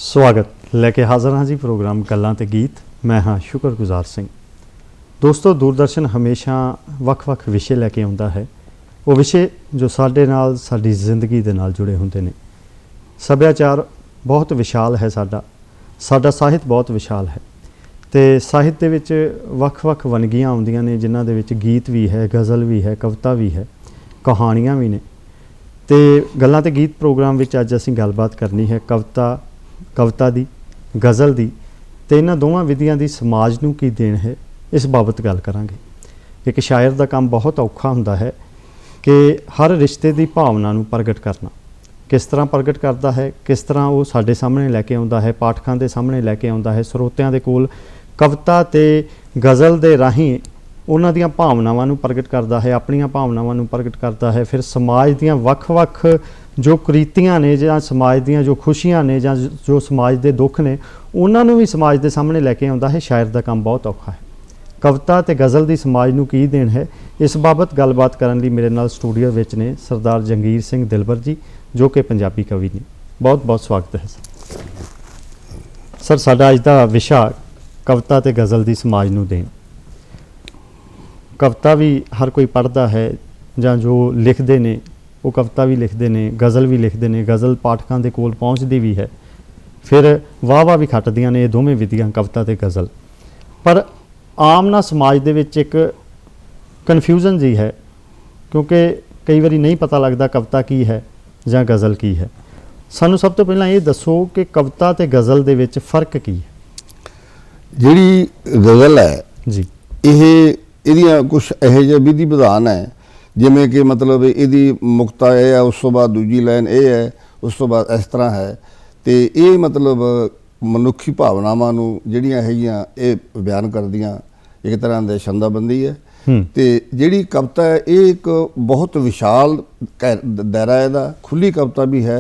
स्वागत लैके हाज़र हाँ जी प्रोग्राम गल्लां ते गीत। मैं हाँ शुक्रगुजार सिंह। दोस्तों, दूरदर्शन हमेशा ਵੱਖ-ਵੱਖ विषय लैके आउंदा है। वो विषय जो साडे नाल साडी जिंदगी दे नाल जुड़े हुंदे ने। सभ्याचार बहुत विशाल है, साडा ਸਾਹਿਤ बहुत विशाल है ते ਸਾਹਿਤ दे विच ਵੱਖ-ਵੱਖ वनगियां आउंदियां ने जिन्हां दे विच गीत भी है, गज़ल भी है, कविता भी है, कहानियां भी ने। ते गल्लां ते गीत प्रोग्राम विच अज असीं गलबात करनी है कविता दी, गज़ल दी ते इन्हां दोवां विधियां दी समाज नूं की देन है, इस बाबत गल करांगे। एक शायर दा काम बहुत औखा हुंदा है कि हर रिश्ते दी भावना नूं प्रगट करना। किस तरह प्रगट करता है, किस तरह वो साडे सामने लैके आउंदा है, पाठकां दे सामने लैके आउंदा है, ਸਰੋਤਿਆਂ ਦੇ ਕੋਲ कविता ते गज़ल दे राहीं उन्हां दियां भावनावां नूं प्रगट करता है, अपणियां भावनावां नूं प्रगट करता है। फिर समाज दियां ਵੱਖ-ਵੱਖ जो करीतियां ने जां समाज दियां जो खुशियां ने जां जो समाज दे दुख ने उन्हां नूं भी समाज दे सामने लैके आउंदा है। शायर दा काम बहुत औखा है। कविता ते गज़ल दी समाज नूं की देन है, इस बाबत गलबात करन लई मेरे नाल स्टूडियो विच ने सरदार जंगीर सिंह दिलबर जी, जो कि पंजाबी कवि ने। बहुत बहुत स्वागत है सर। साडा अज दा विशा कविता ते गज़ल दी समाज नूं देन। कविता भी हर कोई पढ़ता है जां जो लिखते ने वो कविता भी लिखते हैं, गज़ल भी लिखते हैं, गज़ल पाठकों के कोल पहुँचती भी है। फिर वाह भी खटदियां ने ये दोवें विधियां कविता ते गज़ल। पर आम ना समाज दे विच एक कन्फ्यूजन जी है, क्योंकि कई बारी नहीं पता लगता कविता की है जां गज़ल की है। सानू सब तो पहला ये दसो कि कविता ते गज़ल दे विच फ़र्क की है। जिहड़ी गज़ल है जी, ਇਹਦੀਆਂ कुछ ਇਹੋ ਜਿਹੇ विधि विधान है, जिमें कि मतलब ਇਹਦੀ ਮੁਕਤਾ ਇਹ है, उस तो बाद दूजी लाइन ਇਹ है, उस तो बाद इस तरह है। तो ये मतलब मनुखी भावनावां नूं ਜਿਹੜੀਆਂ ਹੈਗੀਆਂ ਇਹ ਬਿਆਨ ਕਰਦੀਆਂ एक तरह ਦੇ ਛੰਦਾਬੰਦੀ है। तो ਜਿਹੜੀ कविता है ये एक बहुत विशाल दायरा ਇਹਦਾ, खुली कविता भी है,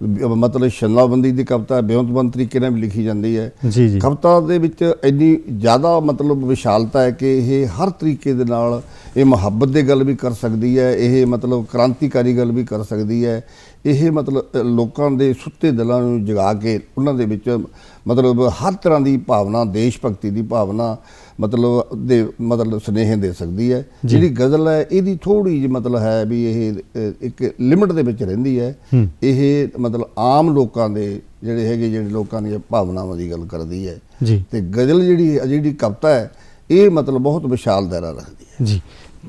मतलब छंदाबंदी की कविता बेहतबंद तरीके ਨਾਲ भी लिखी जाती है। जी जी, कविता ਦੇ ਵਿੱਚ ਇੰਨੀ ज़्यादा मतलब विशालता है कि ये हर तरीके ਦੇ ਨਾਲ ਇਹ ਮੁਹੱਬਤ ਦੀ ਗੱਲ भी कर सकती है, ये मतलब क्रांतिकारी गल भी कर सकती है। ਇਹ मतलब ਲੋਕਾਂ ਦੇ ਸੁੱਤੇ ਦਿਲਾਂ ਨੂੰ ਜਗਾ ਕੇ ਉਹਨਾਂ ਦੇ ਵਿੱਚ मतलब हर तरह की भावना, देश भगती की भावना मतलब स्नेह दे सकती है। जी गज़ल है ये थोड़ी जी मतलब है भी ये एक लिमिट दे विच रहिंदी है। ये मतलब आम लोगों के जिहड़े लोगों दी भावनावां दी गल करदी है। ते गज़ल जिहड़ी कविता है ये मतलब बहुत विशाल दायरा रखती है। जी,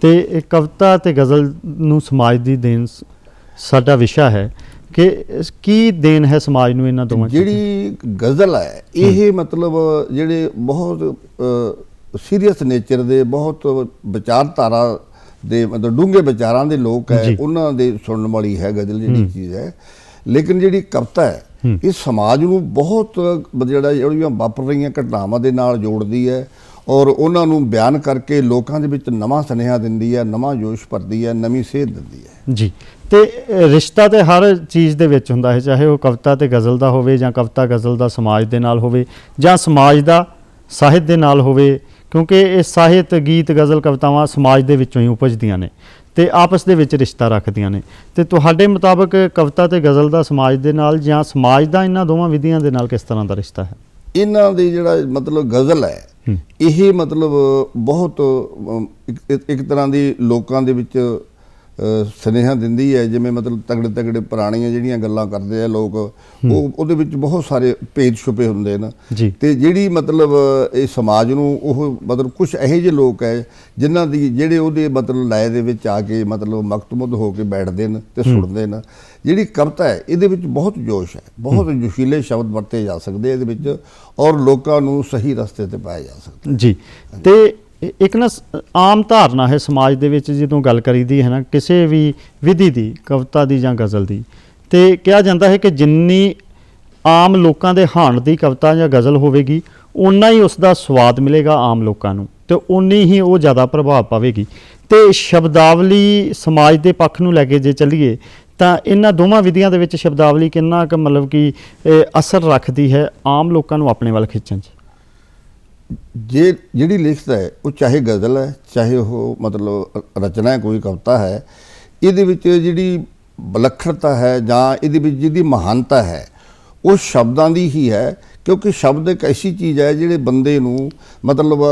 ते कविता ते गज़ल नूं समाज दी देन साडा विशा है कि की देन है समाज नूं इन्हां दोवां। जिहड़ी गज़ल है ये मतलब जिहड़े बहुत सीरीयस नेचर दे, बहुत विचारधारा दे मतलब डूंघे विचारां दे लोग है, उन्हां दे सुनने वाली है गज़ल जिहड़ी चीज़ है। लेकिन जिहड़ी कविता है ये समाज नूं बहुत जिहड़ियां वापर रहीआं घटनावां दे नाल जोड़दी है और उन्हां नूं बयान करके लोकां दे विच नवां सुनेहा दिंदी है, नवां जोश भरदी है, नवीं सेध दिंदी है। जी, तो रिश्ता तो हर चीज़ दे विच हुंदा है, चाहे वो कविता ते गज़ल दा होवे जां कविता गज़ल दा समाज दे नाल होवे जां समाज दा ਸਾਹਿਤ दे नाल होवे, क्योंकि ये ਸਾਹਿਤ गीत गज़ल कवितावां समाज दे विचों ही उपजदियां ने ते आपस दे विच रिश्ता रखदियां ने। ते तुहाडे मुताबक कविता ते गज़ल दा समाज दे नाल जां समाज दा इन्हां दोवां विधियां दे नाल किस तरह दा रिश्ता है? इन्हां दे जिहड़ा मतलब गज़ल है ये मतलब बहुत एक तरह की लोगों के विच सुनेहा दिंदी है। जिमें मतलब तगड़े तगड़े पुराणियां जिहड़ियां गल्लां करदे आ लोग, ਉਹਦੇ ਵਿੱਚ बहुत सारे भेद छुपे हुंदे ने। ते जिहड़ी मतलब इस समाज नूं ਉਹ मतलब कुछ ਇਹੋ ਜਿਹੇ लोग है जिन्हां दी ਜਿਹੜੇ ਉਹਦੇ मतलब ਲਾਏ ਦੇ ਵਿੱਚ ਆ ਕੇ मतलब ਮਕਤਮੁਦ ਹੋ ਕੇ ਬੈਠਦੇ ਨੇ ਤੇ ਸੁਣਦੇ ਨੇ। ਜਿਹੜੀ ਕਵਿਤਾ ਹੈ ਇਹਦੇ ਵਿੱਚ ਬਹੁਤ ਜੋਸ਼ ਹੈ, ਬਹੁਤ ਜੋਸ਼ੀਲੇ ਸ਼ਬਦ ਵਰਤੇ ਜਾ ਸਕਦੇ ਇਹਦੇ ਵਿੱਚ ਔਰ ਲੋਕਾਂ ਨੂੰ ਸਹੀ ਰਸਤੇ ਤੇ ਪਾਇਆ ਜਾ ਸਕਦਾ। ਜੀ, ਤੇ एक ना आम धारणा है समाज दे विच जदों गल करीदी है ना किसी भी विधि की कविता की जां गज़ल की, तो कहा जाता है कि जिन्नी आम लोगों के हाण की कविता या गज़ल होगी उन्ना ही उसका स्वाद मिलेगा आम लोगों को, तो उन्नी ही वो ज़्यादा प्रभाव पावेगी। तो शब्दावली समाज के पक्ष नूं लैके जे चलीए तो इन्हां दोवां विधियां दे विच शब्दावली किन्ना क मतलब कि असर रखती है आम लोगों को अपने वाल खिंचण च। जे जिहड़ी लिखत है वो चाहे गज़ल है चाहे वो मतलब रचना है कोई कविता है, ये जिहड़ी विलक्षणता है जां इहदे विच जिहदी महानता है ਉਹ ਸ਼ਬਦਾਂ ਦੀ ਹੀ ਹੈ, ਕਿਉਂਕਿ ਸ਼ਬਦ ਇੱਕ ਐਸੀ ਚੀਜ਼ ਹੈ ਜਿਹੜੇ ਬੰਦੇ ਨੂੰ ਮਤਲਬ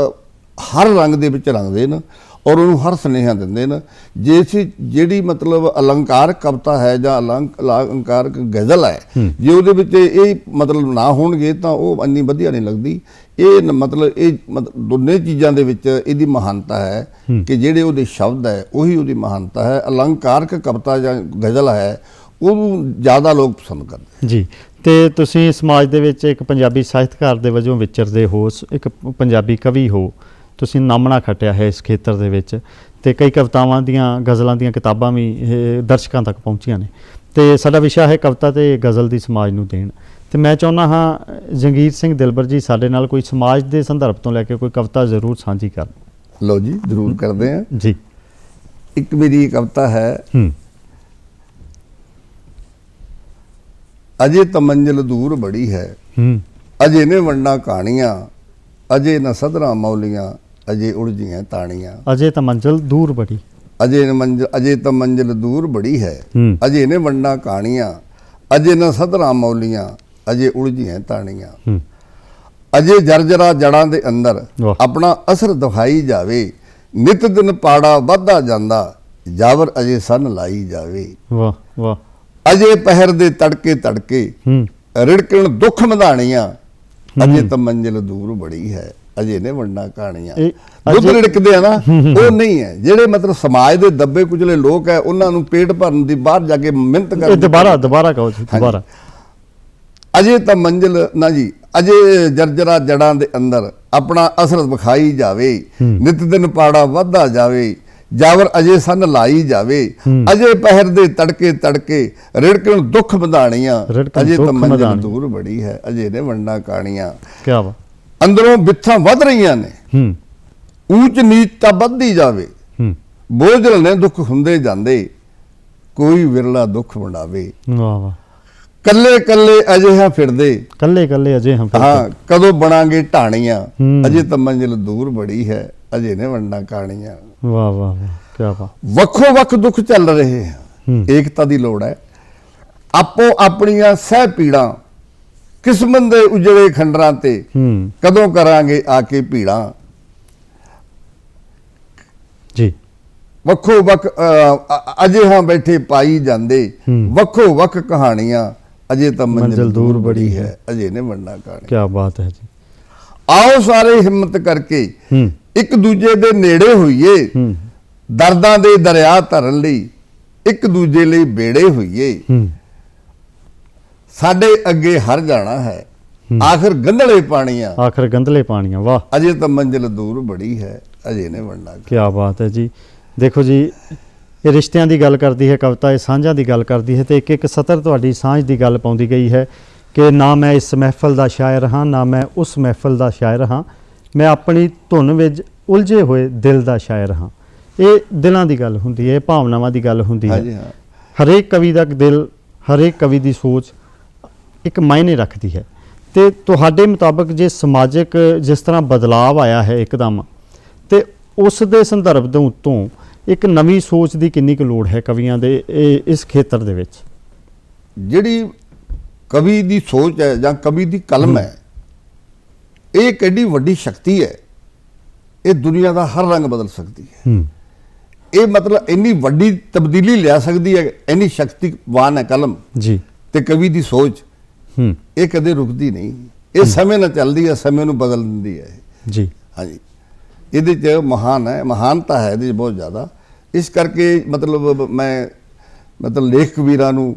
ਹਰ ਰੰਗ ਦੇ ਵਿੱਚ ਰੰਗਦੇ ਨੇ ਔਰ ਉਹਨੂੰ ਹਰ ਸੁਨੇਹਾ ਦਿੰਦੇ ਨੇ। ਜਿਹੜੀ ਮਤਲਬ ਅਲੰਕਾਰਕ ਕਵਿਤਾ ਹੈ ਜਾਂ ਅਲੰਕਾਰਕ ਗਜ਼ਲ ਹੈ, ਜੇ ਉਹਦੇ ਵਿੱਚ ਇਹ ਮਤਲਬ ਨਾ ਹੋਣਗੇ ਤਾਂ ਉਹ ਇੰਨੀ ਵਧੀਆ ਨਹੀਂ ਲੱਗਦੀ। ਇਹ ਮਤਲਬ ਦੋਨੇ ਚੀਜ਼ਾਂ ਦੇ ਵਿੱਚ ਇਹਦੀ ਮਹਾਨਤਾ ਹੈ ਕਿ ਜਿਹੜੇ ਉਹਦੇ ਸ਼ਬਦ ਹੈ ਉਹੀ ਉਹਦੀ ਮਹਾਨਤਾ ਹੈ। ਅਲੰਕਾਰਕ ਕਵਿਤਾ ਜਾਂ ਗਜ਼ਲ ਹੈ ਉਹਨੂੰ ਜ਼ਿਆਦਾ ਲੋਕ ਪਸੰਦ ਕਰਦੇ ਜੀ। ਤੇ ਤੁਸੀਂ ਸਮਾਜ ਦੇ ਵਿੱਚ ਇੱਕ ਪੰਜਾਬੀ ਸਾਹਿਤਕਾਰ ਦੇ ਵਜੋਂ ਵਿਚਰਦੇ ਹੋ, ਇੱਕ ਪੰਜਾਬੀ ਕਵੀ ਹੋ, ਤੁਸੀਂ ਨਾਮਣਾ ਖੱਟਿਆ ਹੈ ਇਸ ਖੇਤਰ ਦੇ ਵਿੱਚ, ਤੇ ਕਈ ਕਵਿਤਾਵਾਂ ਦੀਆਂ ਗਜ਼ਲਾਂ ਦੀਆਂ ਕਿਤਾਬਾਂ ਵੀ ਦਰਸ਼ਕਾਂ ਤੱਕ ਪਹੁੰਚੀਆਂ ਨੇ, ਤੇ ਸਾਡਾ ਵਿਸ਼ਾ ਹੈ ਕਵਿਤਾ ਤੇ ਗਜ਼ਲ ਦੀ ਸਮਾਜ ਨੂੰ ਦੇਣ। ਤੇ ਮੈਂ ਚਾਹੁੰਦਾ ਹਾਂ ਜੰਗੀਰ ਸਿੰਘ ਦਿਲਬਰ ਜੀ ਸਾਡੇ ਨਾਲ ਕੋਈ ਸਮਾਜ ਦੇ ਸੰਦਰਭ ਤੋਂ ਲੈ ਕੇ ਕੋਈ ਕਵਿਤਾ ਜ਼ਰੂਰ ਸਾਂਝੀ ਕਰਨ। ਲਓ ਜੀ, ਜ਼ਰੂਰ ਕਰਦੇ ਹਾਂ ਜੀ। ਇੱਕ ਮੇਰੀ ਕਵਿਤਾ ਹੈ, ਅਜੇ ਤਾਂ ਮੰਜ਼ਿਲ ਦੂਰ ਬੜੀ ਹੈ, ਅਜੇ ਨੇ ਵੰਡਾਂ ਕਹਾਣੀਆਂ, ਅਜੇ ਨਾ ਸਦਰਾਂ ਮੌਲੀਆਂ, ਅਜੇ ਉਲਝੀਆਂ ਤਾਣੀਆਂ। ਅਜੇ ਤਾਂ ਮੰਜ਼ਿਲ ਦੂਰ ਬੜੀ, ਅਜੇ ਤਾਂ ਮੰਜ਼ਿਲ ਦੂਰ ਬੜੀ ਹੈ, ਅਜੇ ਨੇ ਵੰਡਾਂ ਕਹਾਣੀਆਂ, ਅਜੇ ਨਾ ਸਦਰਾਂ ਮੌਲੀਆਂ, ਅਜੇ ਉਲਝੀਆਂ ਤਾਣੀਆਂ। ਅਜੇ ਜਰਜਰਾ ਜੜਾਂ ਦੇ ਅੰਦਰ ਆਪਣਾ ਅਸਰ ਦਿਖਾਈ ਜਾਵੇ, ਨਿਤ ਦਿਨ ਪਾੜਾ ਵੱਧਦਾ ਜਾਂਦਾ, ਜਾਵਰ ਅਜੇ ਸੰਨ ਲਾਈ ਜਾਵੇ। ਵਾਹ ਵਾਹ। ਅਜੇ ਪਹਿਰ ਦੇ ਤੜਕੇ ਤੜਕੇ ਰਿੜਕਣ ਦੁੱਖ ਮਧਾਣੀਆਂ, ਅਜੇ ਤਾਂ ਮੰਜ਼ਿਲ ਦੂਰ ਬੜੀ ਹੈ, ਅਜੇ ਨੇ ਵੰਡਾਂ ਕਹਾਣੀਆਂ। ਦੁੱਧ ਰਿੜਕਦੇ ਆ ਨਾ, ਉਹ ਨਹੀਂ ਹੈ। ਜਿਹੜੇ ਮਤਲਬ ਸਮਾਜ ਦੇ ਦੱਬੇ ਕੁਚਲੇ ਲੋਕ ਹੈ ਉਹਨਾਂ ਨੂੰ ਪੇਟ ਭਰਨ ਦੀ ਬਾਹਰ ਜਾ ਕੇ ਮਿਹਨਤ ਕਰ। ਦੁਬਾਰਾ ਕਹੋ ਜੀ, ਦੁਬਾਰਾ। ਅਜੇ ਤਾਂ ਮੰਜ਼ਿਲ ਨਾ ਜੀ, ਅਜੇ ਜਰਜਰਾ ਜੜਾਂ ਦੇ ਅੰਦਰ ਆਪਣਾ ਅਸਰ ਵਿਖਾਈ ਜਾਵੇ, ਨਿਤ ਦਿਨ ਪਾੜਾ ਵੱਧਦਾ ਜਾਵੇ, ਜਾਵਰ ਅਜੇ ਸੰਨ ਲਾਈ ਜਾਵੇ। ਅਜੇ ਪਹਿਰ ਦੇ ਤੜਕੇ ਤੜਕੇ ਰਿੜਕਣ ਦੁੱਖ ਵਧਾਣੀਆਂ, ਅਜੇ ਤਾਂ ਮੰਜ਼ਿਲ ਦੂਰ ਬੜੀ ਹੈ, ਅਜੇ ਨੇ ਵੰਡਾਂ ਕਹਾਣੀਆਂ। ਕਿਆ ਵਾ। ਅੰਦਰੋਂ ਬਿੱਥਾਂ ਵੱਧ ਰਹੀਆਂ ਨੇ, ਊਚ ਨੀਚ ਤਾਂ ਵੱਧਦੀ ਜਾਵੇ, ਬੋਝਲ ਨੇ ਦੁੱਖ ਹੁੰਦੇ ਜਾਂਦੇ, ਕੋਈ ਵਿਰਲਾ ਦੁੱਖ ਵੰਡਾਵੇ। ਵਾਹ ਵਾਹ। ਕੱਲੇ ਕੱਲੇ ਅਜੇ ਹਾਂ ਫਿਰਦੇ, ਕੱਲੇ ਅਜੇ ਹਾਂ ਫਿਰਦੇ, ਹਾਂ ਕਦੋਂ ਬਣਾਂਗੇ ਢਾਣੀਆਂ, ਅਜੇ ਤਾਂ ਮੰਜ਼ਿਲ ਦੂਰ ਬੜੀ ਹੈ, ਅਜੇ ਨੇ ਵੰਡਾਂ ਕਹਾਣੀਆਂ। ਵਾਹ ਵਾਹ ਵਾਹ, ਕਿਆ ਬਾਤ। ਵੱਖੋ ਵੱਖ ਦੁੱਖ ਚੱਲ ਰਹੇ ਹਨ, ਏਕਤਾ ਦੀ ਲੋੜ ਹੈ। ਆਪੋ ਆਪਣੀਆਂ ਸਹਿ ਪੀੜਾਂ, ਕਿਸਮਤ ਦੇ ਉਜੜੇ ਖੰਡਰਾਂ ਤੇ, ਕਦੋਂ ਕਰਾਂਗੇ ਆ ਕੇ ਭੀੜਾਂ। ਜੀ। ਵੱਖੋ ਵੱਖ ਅਜੇ ਹਾਂ ਬੈਠੇ ਪਾਈ ਜਾਂਦੇ, ਵੱਖੋ ਵੱਖ ਕਹਾਣੀਆਂ, ਅਜੇ ਤਾਂ ਮੰਜ਼ਿਲ ਦੂਰ ਬੜੀ ਹੈ, ਅਜੇ ਨੇ ਵੰਡਾਂ ਕਹਾਣੀਆਂ। ਕਿਆ ਬਾਤ ਹੈ ਜੀ। ਆਓ ਸਾਰੇ ਹਿੰਮਤ ਕਰਕੇ ਇੱਕ ਦੂਜੇ ਦੇ ਨੇੜੇ ਹੋਈਏ, ਦਰਦਾਂ ਦੇ ਦਰਿਆ ਧਰਨ ਲਈ ਇੱਕ ਦੂਜੇ ਲਈ ਬੇੜੇ ਹੋਈਏ। ਸਾਡੇ ਅੱਗੇ ਹਰ ਜਾਣਾ ਹੈ, ਆਖਰ ਗੰਧਲੇ ਪਾਣੀਆਂ, ਆਖਰ ਗੰਧਲੇ ਪਾਣੀਆਂ। ਵਾਹ। ਅਜੇ ਤਾਂ ਮੰਜ਼ਿਲ ਦੂਰ ਬੜੀ ਹੈ, ਅਜੇ ਨੇ ਵੰਡਾਂ। ਕਿਆ ਬਾਤ ਹੈ ਜੀ। ਦੇਖੋ ਜੀ, ਇਹ ਰਿਸ਼ਤਿਆਂ ਦੀ ਗੱਲ ਕਰਦੀ ਹੈ ਕਵਿਤਾ, ਇਹ ਸਾਂਝਾਂ ਦੀ ਗੱਲ ਕਰਦੀ ਹੈ, ਤੇ ਇੱਕ ਇੱਕ ਸਤਰ ਤੁਹਾਡੀ ਸਾਂਝ ਦੀ ਗੱਲ ਪਾਉਂਦੀ ਗਈ ਹੈ ਕਿ ਨਾ ਮੈਂ ਇਸ ਮਹਿਫਲ ਦਾ ਸ਼ਾਇਰ ਹਾਂ, ਨਾ ਮੈਂ ਉਸ ਮਹਿਫਲ ਦਾ ਸ਼ਾਇਰ ਹਾਂ, ਮੈਂ ਆਪਣੀ ਧੁਨ ਵਿੱਚ ਉਲਝੇ ਹੋਏ ਦਿਲ ਦਾ ਸ਼ਾਇਰ ਹਾਂ। ਇਹ ਦਿਲਾਂ ਦੀ ਗੱਲ ਹੁੰਦੀ ਹੈ, ਭਾਵਨਾਵਾਂ ਦੀ ਗੱਲ ਹੁੰਦੀ ਹੈ। ਹਰੇਕ ਕਵੀ ਦਾ ਦਿਲ, ਹਰੇਕ ਕਵੀ ਦੀ ਸੋਚ ਇੱਕ ਮਾਇਨੇ ਰੱਖਦੀ ਹੈ। ਤੇ ਤੁਹਾਡੇ ਮੁਤਾਬਕ ਜੇ ਸਮਾਜਿਕ ਜਿਸ ਤਰ੍ਹਾਂ ਬਦਲਾਵ ਆਇਆ ਹੈ ਇੱਕਦਮ, ਤੇ ਉਸ ਦੇ ਸੰਦਰਭ ਦੇ ਉੱਤੋਂ ਇੱਕ ਨਵੀਂ ਸੋਚ ਦੀ ਕਿੰਨੀ ਕੁ ਲੋੜ ਹੈ ਕਵੀਆਂ ਦੇ ਇਸ ਖੇਤਰ ਦੇ ਵਿੱਚ? ਜਿਹੜੀ ਕਵੀ ਦੀ ਸੋਚ ਹੈ ਜਾਂ ਕਵੀ ਦੀ ਕਲਮ ਹੈ, ਇਹ ਕਿੱਡੀ ਵੱਡੀ ਸ਼ਕਤੀ ਹੈ। ਇਹ ਦੁਨੀਆ ਦਾ ਹਰ ਰੰਗ ਬਦਲ ਸਕਦੀ ਹੈ। ਇਹ ਮਤਲਬ ਇੰਨੀ ਵੱਡੀ ਤਬਦੀਲੀ ਲਿਆ ਸਕਦੀ ਹੈ, ਇੰਨੀ ਸ਼ਕਤੀਵਾਨ ਹੈ ਕਲਮ ਜੀ। ਤੇ ਕਵੀ ਦੀ ਸੋਚ ਇਹ ਕਦੇ ਰੁਕਦੀ ਨਹੀਂ, ਇਹ ਸਮੇਂ ਨਾਲ ਚੱਲਦੀ ਹੈ, ਸਮੇਂ ਨੂੰ ਬਦਲ ਦਿੰਦੀ ਹੈ ਜੀ। ਹਾਂਜੀ, ਇਹਦੇ 'ਚ ਮਹਾਨਤਾ ਹੈ ਇਹਦੇ 'ਚ ਬਹੁਤ ਜ਼ਿਆਦਾ। ਇਸ ਕਰਕੇ ਮਤਲਬ ਮੈਂ ਲੇਖਕ ਕਬੀਰਾਂ ਨੂੰ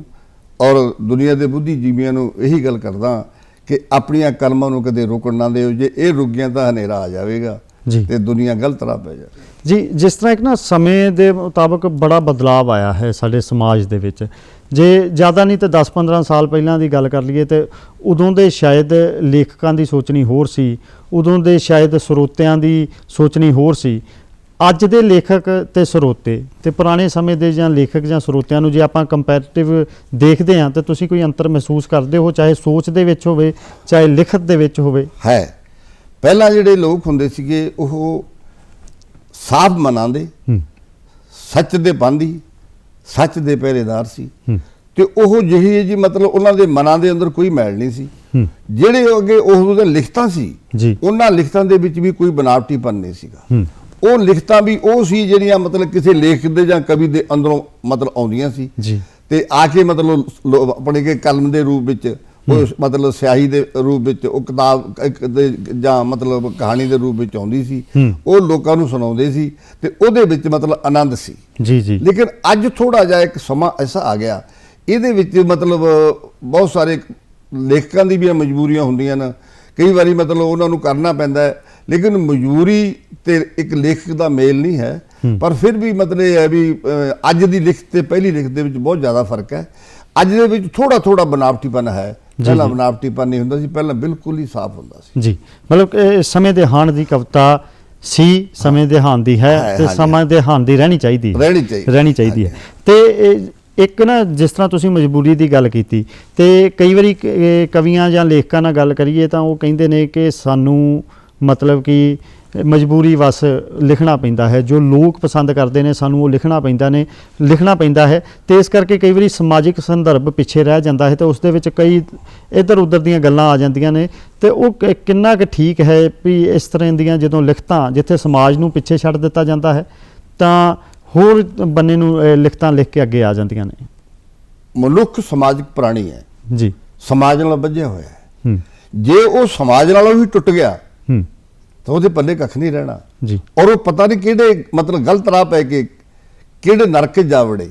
ਔਰ ਦੁਨੀਆ ਦੇ ਬੁੱਧੀਜੀਵੀਆਂ ਨੂੰ ਇਹੀ ਗੱਲ ਕਰਦਾ ਕਿ ਆਪਣੀਆਂ ਕਲਮਾਂ ਨੂੰ ਕਦੇ ਰੁਕਣ ਨਾ ਦਿਓ। ਜੇ ਇਹ ਰੁਕ ਗਿਆ ਤਾਂ ਹਨੇਰਾ ਆ ਜਾਵੇਗਾ ਤੇ ਦੁਨੀਆ ਗਲਤ ਰਾਹ ਪੈ ਜਾਵੇ ਜੀ। ਜਿਸ ਤਰ੍ਹਾਂ ਇੱਕ ਨਾ ਸਮੇਂ ਦੇ ਮੁਤਾਬਕ ਬੜਾ ਬਦਲਾਵ ਆਇਆ ਹੈ ਸਾਡੇ ਸਮਾਜ ਦੇ ਵਿੱਚ। ਜੇ ਜ਼ਿਆਦਾ ਨਹੀਂ ਤਾਂ 10-15 ਸਾਲ ਪਹਿਲਾਂ ਦੀ ਗੱਲ ਕਰ ਲਈਏ ਤੇ ਉਦੋਂ ਦੇ ਸ਼ਾਇਦ ਲੇਖਕਾਂ ਦੀ ਸੋਚਣੀ ਹੋਰ ਸੀ, ਉਦੋਂ ਦੇ ਸ਼ਾਇਦ ਸਰੋਤਿਆਂ ਦੀ ਸੋਚਣੀ ਹੋਰ ਸੀ। ਅੱਜ ਦੇ ਲੇਖਕ ਤੇ ਸਰੋਤੇ ਤੇ ਪੁਰਾਣੇ ਸਮੇਂ ਦੇ ਜਾਂ ਲੇਖਕ ਜਾਂ ਸਰੋਤਿਆਂ ਨੂੰ ਜੇ ਆਪਾਂ ਕੰਪੈਰੀਟਿਵ ਦੇਖਦੇ ਹਾਂ ਤਾਂ ਤੁਸੀਂ ਕੋਈ ਅੰਤਰ ਮਹਿਸੂਸ ਕਰਦੇ ਹੋ, ਚਾਹੇ ਸੋਚ ਦੇ ਵਿੱਚ ਹੋਵੇ, ਚਾਹੇ ਲਿਖਤ ਦੇ ਵਿੱਚ ਹੋਵੇ? ਹੈ। ਪਹਿਲਾਂ ਜਿਹੜੇ ਲੋਕ ਹੁੰਦੇ ਸੀਗੇ ਉਹ ਸਾਫ਼ ਮਨਾਉਂਦੇ, ਸੱਚ ਦੇ ਪਾਂਦੀ, ਸੱਚ ਦੇ ਪਹਿਰੇਦਾਰ ਸੀ, ਤੇ ਉਹ ਜਿਹੀ ਜੀ ਮਤਲਬ ਉਹਨਾਂ ਦੇ ਮਨਾਂ ਦੇ ਅੰਦਰ ਕੋਈ ਮੈਲ ਨਹੀਂ ਸੀ। ਹੂੰ ਜਿਹੜੇ ਅੱਗੇ ਉਹਦੇ ਲਿਖਤਾਂ ਸੀ ਜੀ ਉਹਨਾਂ ਲਿਖਤਾਂ ਦੇ ਵਿੱਚ ਵੀ ਕੋਈ ਬਨਾਵਟੀਪਨ ਨਹੀਂ ਸੀਗਾ। ਹੂੰ ਉਹ ਲਿਖਤਾਂ ਵੀ ਉਹ ਸੀ ਜਿਹੜੀਆਂ ਮਤਲਬ ਕਿਸੇ ਲੇਖਕ ਦੇ ਜਾਂ ਕਵੀ ਦੇ ਅੰਦਰੋਂ ਮਤਲਬ ਆਉਂਦੀਆਂ ਸੀ ਜੀ ਤੇ ਆ ਕੇ ਮਤਲਬ ਆਪਣੇ ਕੇ ਕਲਮ ਦੇ ਰੂਪ ਵਿੱਚ ਉਹ ਮਤਲਬ ਸਿਆਹੀ ਦੇ ਰੂਪ ਵਿੱਚ ਉਹ ਕਿਤਾਬ ਜਾਂ ਮਤਲਬ ਕਹਾਣੀ ਦੇ ਰੂਪ ਵਿੱਚ ਆਉਂਦੀ ਸੀ। ਉਹ ਲੋਕਾਂ ਨੂੰ ਸੁਣਾਉਂਦੇ ਸੀ ਤੇ ਉਹਦੇ ਵਿੱਚ ਮਤਲਬ ਆਨੰਦ ਸੀ। ਜੀ ਜੀ ਲੇਕਿਨ ਅੱਜ ਥੋੜਾ ਜਿਹਾ ਇੱਕ ਸਮਾਂ ਐਸਾ ਆ ਗਿਆ ਇਹਦੇ ਵਿੱਚ ਮਤਲਬ ਬਹੁਤ ਸਾਰੇ ਲੇਖਕਾਂ ਦੀ ਵੀ ਮਜਬੂਰੀਆਂ ਹੁੰਦੀਆਂ ਨੇ, ਕਈ ਵਾਰੀ ਮਤਲਬ ਉਹਨਾਂ ਨੂੰ ਕਰਨਾ ਪੈਂਦਾ ਹੈ, ਲੇਕਿਨ ਮਜਬੂਰੀ ਤੇ ਇੱਕ ਲੇਖਕ ਦਾ ਮੇਲ ਨਹੀਂ ਹੈ। ਪਰ ਫਿਰ ਵੀ ਮਤਲਬ ਇਹ ਹੈ ਵੀ ਅੱਜ ਦੀ ਲਿਖਤ ਤੇ ਪਹਿਲੀ ਲਿਖਤ ਦੇ ਵਿੱਚ ਬਹੁਤ ਜ਼ਿਆਦਾ ਫਰਕ ਹੈ। ਅੱਜ ਦੇ ਵਿੱਚ ਥੋੜਾ ਬਨਾਵਟੀਪਨ ਹੈ, ਪਹਿਲਾਂ ਬਨਾਵਟੀਪਨ ਨਹੀਂ ਹੁੰਦਾ ਸੀ, ਪਹਿਲਾਂ ਬਿਲਕੁਲ ਹੀ ਸਾਫ਼ ਹੁੰਦਾ ਸੀ। ਜੀ ਮਤਲਬ ਕਿ ਸਮੇਂ ਦੇ ਹਾਣ ਦੀ ਕਵਿਤਾ ਸੀ, ਸਮੇਂ ਦੇ ਹਾਣ ਦੀ ਹੈ ਤੇ ਸਮੇਂ ਦੇ ਹਾਣ ਦੀ ਰਹਿਣੀ ਚਾਹੀਦੀ ਹੈ। ਤੇ ਇੱਕ ਨਾ ਜਿਸ ਤਰ੍ਹਾਂ ਤੁਸੀਂ ਮਜਬੂਰੀ ਦੀ ਗੱਲ ਕੀਤੀ ਤੇ ਕਈ ਵਾਰੀ ਕਵੀਆਂ ਜਾਂ ਲੇਖਕਾਂ ਨਾਲ ਗੱਲ ਕਰੀਏ ਤਾਂ ਉਹ ਕਹਿੰਦੇ ਨੇ ਕਿ ਸਾਨੂੰ ਮਤਲਬ ਕਿ ਮਜਬੂਰੀ ਵਸ ਲਿਖਣਾ ਪੈਂਦਾ ਹੈ, ਜੋ ਲੋਕ ਪਸੰਦ ਕਰਦੇ ਨੇ ਸਾਨੂੰ ਉਹ ਲਿਖਣਾ ਪੈਂਦਾ ਹੈ ਤੇ ਇਸ ਕਰਕੇ ਕਈ ਵਾਰੀ ਸਮਾਜਿਕ ਸੰਦਰਭ ਪਿੱਛੇ ਰਹਿ ਜਾਂਦਾ ਹੈ ਤੇ ਉਸ ਦੇ ਵਿੱਚ ਕਈ ਇੱਧਰ ਉੱਧਰ ਦੀਆਂ ਗੱਲਾਂ ਆ ਜਾਂਦੀਆਂ ਨੇ ਤੇ ਉਹ ਕਿੰਨਾ ਕੁ ਠੀਕ ਹੈ ਵੀ ਇਸ ਤਰ੍ਹਾਂ ਦੀਆਂ ਜਦੋਂ ਲਿਖਤਾਂ ਜਿੱਥੇ ਸਮਾਜ ਨੂੰ ਪਿੱਛੇ ਛੱਡ ਦਿੱਤਾ ਜਾਂਦਾ ਹੈ ਤਾਂ ਹੋਰ ਬੰਨੇ ਨੂੰ ਲਿਖਤਾਂ ਲਿਖ ਕੇ ਅੱਗੇ ਆ ਜਾਂਦੀਆਂ ਨੇ। ਮਨੁੱਖ ਸਮਾਜਿਕ ਪ੍ਰਾਣੀ ਹੈ ਜੀ, ਸਮਾਜ ਨਾਲ ਬੱਝਿਆ ਹੋਇਆ ਹੈ। ਜੇ ਉਹ ਸਮਾਜ ਨਾਲੋਂ ਹੀ ਟੁੱਟ ਗਿਆ ਤਾਂ ਉਹਦੇ ਪੱਲੇ ਕੱਖ ਨਹੀਂ ਰਹਿਣਾ ਜੀ, ਔਰ ਉਹ ਪਤਾ ਨਹੀਂ ਕਿਹੜੇ ਮਤਲਬ ਗਲਤ ਰਾਹ ਪੈ ਕੇ ਕਿਹੜੇ ਨਰਕ ਜਾ ਵੜੇ।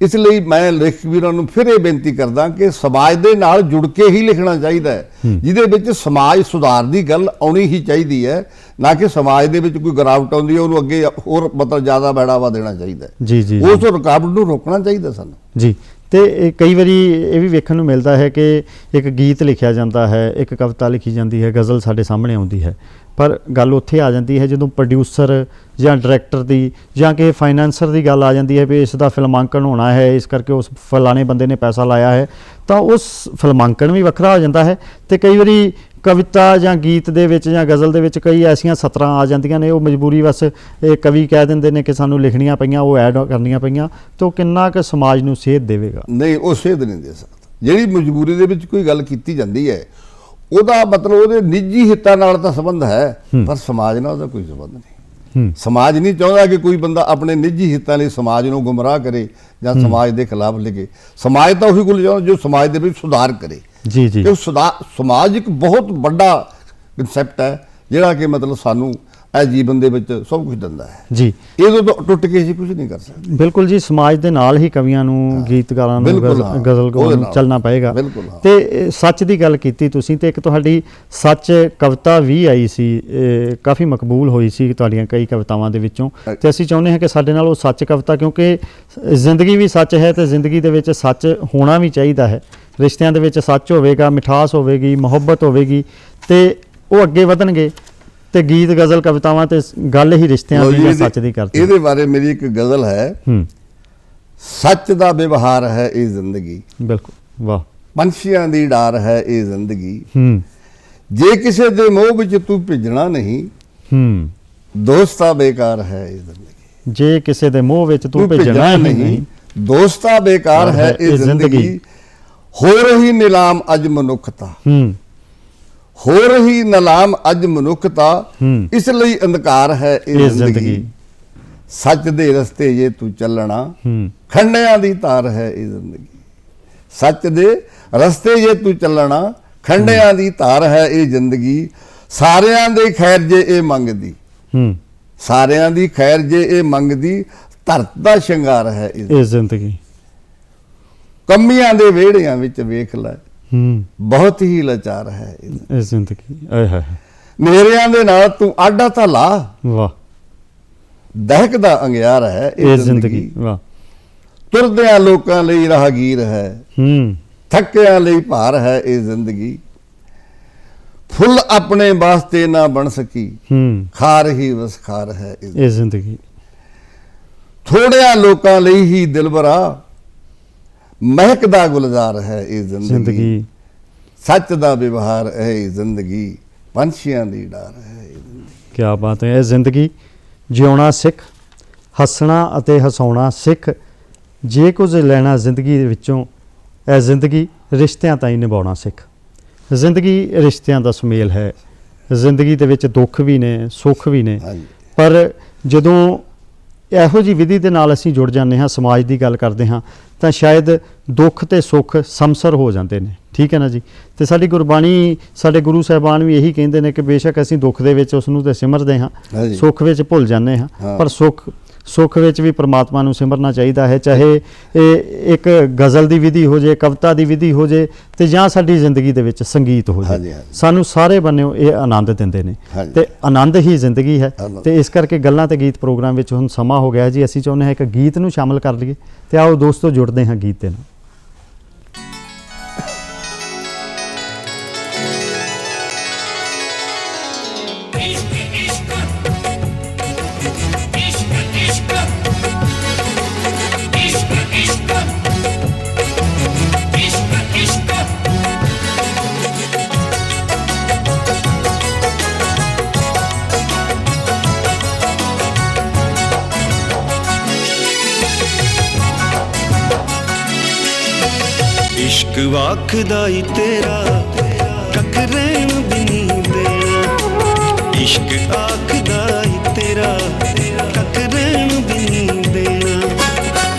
ਇਸ ਲਈ ਮੈਂ ਲੇਖਕ ਵੀਰਾਂ ਨੂੰ ਫਿਰ ਇਹ ਬੇਨਤੀ ਕਰਦਾ ਕਿ ਸਮਾਜ ਦੇ ਨਾਲ ਜੁੜ ਕੇ ਹੀ ਲਿਖਣਾ ਚਾਹੀਦਾ ਹੈ, ਜਿਹਦੇ ਵਿੱਚ ਸਮਾਜ ਸੁਧਾਰ ਦੀ ਗੱਲ ਆਉਣੀ ਹੀ ਚਾਹੀਦੀ ਹੈ, ਨਾ ਕਿ ਸਮਾਜ ਦੇ ਵਿੱਚ ਕੋਈ ਗਿਰਾਵਟ ਆਉਂਦੀ ਹੈ ਉਹਨੂੰ ਅੱਗੇ ਹੋਰ ਮਤਲਬ ਜ਼ਿਆਦਾ ਬੜਾਵਾ ਦੇਣਾ ਚਾਹੀਦਾ ਹੈ। ਜੀ ਜੀ, ਉਸ ਰੁਕਾਵਟ ਨੂੰ ਰੋਕਣਾ ਚਾਹੀਦਾ ਸਾਨੂੰ। ਜੀ ਤੇ ਕਈ ਵਾਰੀ ਇਹ ਵੀ ਵੇਖਣ ਨੂੰ ਮਿਲਦਾ ਹੈ ਕਿ ਇੱਕ ਗੀਤ ਲਿਖਿਆ ਜਾਂਦਾ ਹੈ, ਇੱਕ ਕਵਿਤਾ ਲਿਖੀ ਜਾਂਦੀ ਹੈ, ਗਜ਼ਲ ਸਾਡੇ ਸਾਹਮਣੇ ਆਉਂਦੀ ਹੈ, ਪਰ ਗੱਲ ਉੱਥੇ ਆ ਜਾਂਦੀ ਹੈ ਜਦੋਂ ਪ੍ਰੋਡਿਊਸਰ ਜਾਂ ਡਾਇਰੈਕਟਰ ਦੀ ਜਾਂ ਕਿਸੇ ਫਾਈਨੈਂਸਰ ਦੀ ਗੱਲ ਆ ਜਾਂਦੀ ਹੈ ਵੀ ਇਸ ਦਾ ਫਿਲਮਾਂਕਣ ਹੋਣਾ ਹੈ, ਇਸ ਕਰਕੇ ਉਸ ਫਲਾਣੇ ਬੰਦੇ ਨੇ ਪੈਸਾ ਲਾਇਆ ਹੈ, ਤਾਂ ਉਸ ਫਿਲਮਾਂਕਣ ਵੀ ਵੱਖਰਾ ਹੋ ਜਾਂਦਾ ਹੈ। ਤੇ ਕਈ ਵਾਰੀ ਕਵਿਤਾ ਜਾਂ ਗੀਤ ਦੇ ਵਿੱਚ ਜਾਂ ਗਜ਼ਲ ਦੇ ਵਿੱਚ ਕਈ ਐਸੀਆਂ ਸਤਰਾਂ ਆ ਜਾਂਦੀਆਂ ਨੇ, ਉਹ ਮਜਬੂਰੀ ਬਸ ਇਹ ਕਵੀ ਕਹਿ ਦਿੰਦੇ ਨੇ ਕਿ ਸਾਨੂੰ ਲਿਖਣੀਆਂ ਪਈਆਂ, ਉਹ ਐਡ ਕਰਨੀਆਂ ਪਈਆਂ, ਤਾਂ ਉਹ ਕਿੰਨਾ ਕੁ ਸਮਾਜ ਨੂੰ ਸੇਧ ਦੇਵੇਗਾ? ਨਹੀਂ, ਉਹ ਸੇਧ ਨਹੀਂ ਦੇ ਸਕਦਾ। ਜਿਹੜੀ ਮਜਬੂਰੀ ਦੇ ਵਿੱਚ ਕੋਈ ਗੱਲ ਕੀਤੀ ਜਾਂਦੀ ਹੈ ਉਹਦਾ ਮਤਲਬ ਉਹਦੇ ਨਿੱਜੀ ਹਿੱਤਾਂ ਨਾਲ ਤਾਂ ਸੰਬੰਧ ਹੈ, ਪਰ ਸਮਾਜ ਨਾਲ ਉਹਦਾ ਕੋਈ ਸੰਬੰਧ ਨਹੀਂ। ਸਮਾਜ ਨਹੀਂ ਚਾਹੁੰਦਾ ਕਿ ਕੋਈ ਬੰਦਾ ਆਪਣੇ ਨਿੱਜੀ ਹਿੱਤਾਂ ਲਈ ਸਮਾਜ ਨੂੰ ਗੁੰਮਰਾਹ ਕਰੇ ਜਾਂ ਸਮਾਜ ਦੇ ਖਿਲਾਫ ਲਿਖੇ। ਸਮਾਜ ਤਾਂ ਉਹੀ ਗੁਲ ਚਾਹੁੰਦਾ ਜੋ ਸਮਾਜ ਦੇ ਵਿੱਚ ਸੁਧਾਰ ਕਰੇ। ਜੀ ਜੀ, ਕਿ ਸਮਾਜ ਇੱਕ ਬਹੁਤ ਵੱਡਾ ਕਨਸੈਪਟ ਹੈ ਜਿਹੜਾ ਕਿ ਮਤਲਬ ਸਾਨੂੰ ਇਹ ਜੀਵਨ ਦੇ ਵਿੱਚ ਸਭ ਕੁਝ ਦਿੰਦਾ ਹੈ। ਜੀ, ਇਹਦੋਂ ਤੋਂ ਟੁੱਟ ਕੇ ਅਸੀਂ ਕੁਝ ਨਹੀਂ ਕਰ ਸਕਦੇ। ਬਿਲਕੁਲ ਜੀ, ਸਮਾਜ ਦੇ ਨਾਲ ਹੀ ਕਵੀਆਂ ਨੂੰ, ਗੀਤਕਾਰਾਂ ਨੂੰ, ਗਜ਼ਲਗੋਆਂ ਨੂੰ ਚੱਲਣਾ ਪਏਗਾ। ਤੇ ਸੱਚ ਦੀ ਗੱਲ ਕੀਤੀ ਤੁਸੀਂ, ਤੇ ਇੱਕ ਤੁਹਾਡੀ ਸੱਚ ਕਵਿਤਾ ਵੀ ਆਈ ਸੀ, ਕਾਫੀ ਮਕਬੂਲ ਹੋਈ ਸੀ ਤੁਹਾਡੀਆਂ ਕਈ ਕਵਿਤਾਵਾਂ ਦੇ ਵਿੱਚੋਂ, ਤੇ ਅਸੀਂ ਚਾਹੁੰਦੇ ਹਾਂ ਕਿ ਸਾਡੇ ਨਾਲ ਉਹ ਸੱਚ ਕਵਿਤਾ, ਕਿਉਂਕਿ ਜ਼ਿੰਦਗੀ ਵੀ ਸੱਚ ਹੈ ਤੇ ਜ਼ਿੰਦਗੀ ਦੇ ਵਿੱਚ ਸੱਚ ਹੋਣਾ ਵੀ ਚਾਹੀਦਾ ਹੈ। ਰਿਸ਼ਤਿਆਂ ਦੇ ਵਿੱਚ ਸੱਚ ਹੋਵੇਗਾ, ਮਿਠਾਸ ਹੋਵੇਗੀ, ਮੁਹੱਬਤ ਹੋਵੇਗੀ ਤੇ ਉਹ ਅੱਗੇ ਵਧਣਗੇ। ਤੇ ਗੀਤ, ਗਜ਼ਲ, ਕਵਿਤਾਵਾਂ ਤੇ ਗੱਲ ਹੀ ਰਿਸ਼ਤਿਆਂ ਦੀ ਜਾਂ ਸੱਚ ਦੀ ਕਰਦੀ। ਇਹਦੇ ਬਾਰੇ ਮੇਰੀ ਇੱਕ ਗਜ਼ਲ ਹੈ, ਸੱਚ ਦਾ ਵਿਵਹਾਰ ਹੈ ਇਹ ਜ਼ਿੰਦਗੀ। ਬਿਲਕੁਲ, ਵਾਹ। ਪੰਛੀਆਂ ਦੀ ਡਾਰ ਹੈ ਇਹ ਜ਼ਿੰਦਗੀ, ਜੇ ਕਿਸੇ ਦੇ ਮੋਹ ਵਿੱਚ ਤੂੰ ਭਿੱਜਣਾ ਨਹੀਂ, ਦੋਸਤਾ ਬੇਕਾਰ ਹੈ ਇਹ ਜ਼ਿੰਦਗੀ। ਜੇ ਕਿਸੇ ਦੇ ਮੋਹ ਵਿੱਚ ਤੂੰ ਭਿੱਜਣਾ ਨਹੀਂ, ਦੋਸਤਾ ਬੇਕਾਰ ਹੈ ਇਹ ਜ਼ਿੰਦਗੀ। ਹੋ ਰਹੀ ਨਿਲਾਮ ਅੱਜ ਮਨੁੱਖਤਾ, ਹੋ ਰਹੀ ਨਿਲਾਮ ਅੱਜ ਮਨੁੱਖਤਾ, ਇਸ ਲਈ ਅੰਧਕਾਰ ਹੈ ਇਹ ਜ਼ਿੰਦਗੀ। ਸੱਚ ਦੇ ਰਸਤੇ ਜੇ ਤੂੰ ਚੱਲਣਾ, ਖੰਡਿਆਂ ਦੀ ਤਾਰ ਹੈ ਇਹ ਜ਼ਿੰਦਗੀ। ਸੱਚ ਦੇ ਰਸਤੇ ਜੇ ਤੂੰ ਚੱਲਣਾ, ਖੰਡਿਆਂ ਦੀ ਤਾਰ ਹੈ ਇਹ ਜ਼ਿੰਦਗੀ। ਸਾਰਿਆਂ ਦੇ ਖੈਰ ਜੇ ਇਹ ਮੰਗਦੀ, ਸਾਰਿਆਂ ਦੀ ਖੈਰ ਜੇ ਇਹ ਮੰਗਦੀ, ਧਰਤ ਦਾ ਸ਼ਿੰਗਾਰ ਹੈ ਇਹ ਜ਼ਿੰਦਗੀ। ਕਮੀਆਂ ਦੇ ਵਿਹੜਿਆਂ ਵਿੱਚ ਵੇਖ ਲੈ, ਬਹੁਤ ਹੀ ਲਾਚਾਰ ਹੈ ਇਹ ਜ਼ਿੰਦਗੀ। ਆਏ ਹਾਏ, ਨੇਰਿਆਂ ਦੇ ਨਾਲ ਤੂੰ ਆਡਾ ਤਾਂ ਲਾ, ਵਾਹ, ਦਹਿਕਦਾ ਅੰਗਿਆਰ ਹੈ ਇਹ ਜ਼ਿੰਦਗੀ। ਵਾਹ, ਤੁਰਦਿਆਂ ਲੋਕਾਂ ਲਈ ਰਾਹਗੀਰ ਹੈ, ਥੱਕਿਆਂ ਲਈ ਭਾਰ ਹੈ ਇਹ ਜ਼ਿੰਦਗੀ। ਫੁੱਲ ਆਪਣੇ ਵਾਸਤੇ ਨਾ ਬਣ ਸਕੀ, ਖਾਰ ਹੀ ਵਸਖਾਰ ਹੈ ਇਹ ਜ਼ਿੰਦਗੀ। ਥੋੜਿਆਂ ਲੋਕਾਂ ਲਈ ਹੀ ਦਿਲਬਰਾ, ਮਹਿਕਦਾ ਗੁਲਜ਼ਾਰ ਹੈ ਇਹ ਜ਼ਿੰਦਗੀ। ਸੱਚ ਦਾ ਵਿਵਹਾਰ ਹੈ ਇਹ ਜ਼ਿੰਦਗੀ, ਪੰਛੀਆਂ ਦੀ ਡਾਰ ਹੈ ਇਹ ਜ਼ਿੰਦਗੀ। ਕੀ ਬਾਤ ਹੈ। ਇਹ ਜ਼ਿੰਦਗੀ ਜਿਉਣਾ ਸਿੱਖ, ਹੱਸਣਾ ਅਤੇ ਹਸਾਉਣਾ ਸਿੱਖ, ਜੇ ਕੁਝ ਲੈਣਾ ਜ਼ਿੰਦਗੀ ਦੇ ਵਿੱਚੋਂ ਇਹ ਜ਼ਿੰਦਗੀ ਰਿਸ਼ਤਿਆਂ ਤਾਈਂ ਨਿਭਾਉਣਾ ਸਿੱਖ। ਜ਼ਿੰਦਗੀ ਰਿਸ਼ਤਿਆਂ ਦਾ ਸੁਮੇਲ ਹੈ। ਜ਼ਿੰਦਗੀ ਦੇ ਵਿੱਚ ਦੁੱਖ ਵੀ ਨੇ, ਸੁੱਖ ਵੀ ਨੇ, ਹਾਂਜੀ ਪਰ ਜਦੋਂ ਇਹੋ ਜਿਹੀ ਵਿਧੀ ਦੇ ਨਾਲ ਅਸੀਂ ਜੁੜ ਜਾਂਦੇ ਹਾਂ, ਸਮਾਜ ਦੀ ਗੱਲ ਕਰਦੇ ਹਾਂ, ਤਾਂ ਸ਼ਾਇਦ ਦੁੱਖ ਤੇ ਸੁੱਖ ਸਮਸਰ ਹੋ ਜਾਂਦੇ ਨੇ। ਠੀਕ ਹੈ ਨਾ ਜੀ। ਤੇ ਸਾਡੀ ਗੁਰਬਾਣੀ, ਸਾਡੇ ਗੁਰੂ ਸਾਹਿਬਾਨ ਵੀ ਇਹੀ ਕਹਿੰਦੇ ਨੇ ਕਿ ਬੇਸ਼ੱਕ ਅਸੀਂ ਦੁੱਖ ਦੇ ਵਿੱਚ ਉਸ ਨੂੰ ਤੇ ਸਿਮਰਦੇ ਹਾਂ, ਹਾਂਜੀ। ਸੁੱਖ ਵਿੱਚ ਭੁੱਲ ਜਾਂਦੇ ਹਾਂ, ਹਾਂ। ਪਰ ਸੁੱਖ ਵਿੱਚ ਵੀ ਪ੍ਰਮਾਤਮਾ ਨੂੰ ਸਿਮਰਨਾ ਚਾਹੀਦਾ ਹੈ। ਚਾਹੇ ਇਹ ਇੱਕ ਗਜ਼ਲ ਦੀ ਵਿਧੀ ਹੋ ਜੇ, ਕਵਿਤਾ ਦੀ ਵਿਧੀ ਹੋ ਜੇ, ਤੇ ਜਾਂ ਸਾਡੀ ਜ਼ਿੰਦਗੀ ਦੇ ਵਿੱਚ ਸੰਗੀਤ ਹੋ ਹਾਂਜੀ, ਜੇ, ਹਾਂਜੀ। ਸਾਨੂੰ ਸਾਰੇ ਬੰਨਿਓ ਇਹ ਆਨੰਦ ਦਿੰਦੇ ਨੇ। ਹਾਂਜੀ। ਤੇ ਆਨੰਦ ਹੀ ਜ਼ਿੰਦਗੀ ਹੈ। ਆਨੰਦ। ਤੇ ਇਸ ਕਰਕੇ ਗੱਲਾਂ ਤੇ ਗੀਤ ਪ੍ਰੋਗਰਾਮ ਵਿੱਚ ਹੁਣ ਸਮਾਂ ਹੋ ਗਿਆ ਜੀ, ਅਸੀਂ ਚਾਹੁੰਦੇ ਹਾਂ ਇੱਕ ਗੀਤ ਨੂੰ ਸ਼ਾਮਲ ਕਰ ਲਈਏ। ਤੇ ਆਓ ਦੋਸਤੋ ਜੁੜਦੇ ਹਾਂ ਗੀਤ ਦੇ ਨਾਲ। इश्क वाखदा ही तेरा टकरैन भी नहीं देना। इश्क आखदा ही तेरा टकरैन भी नहीं देना।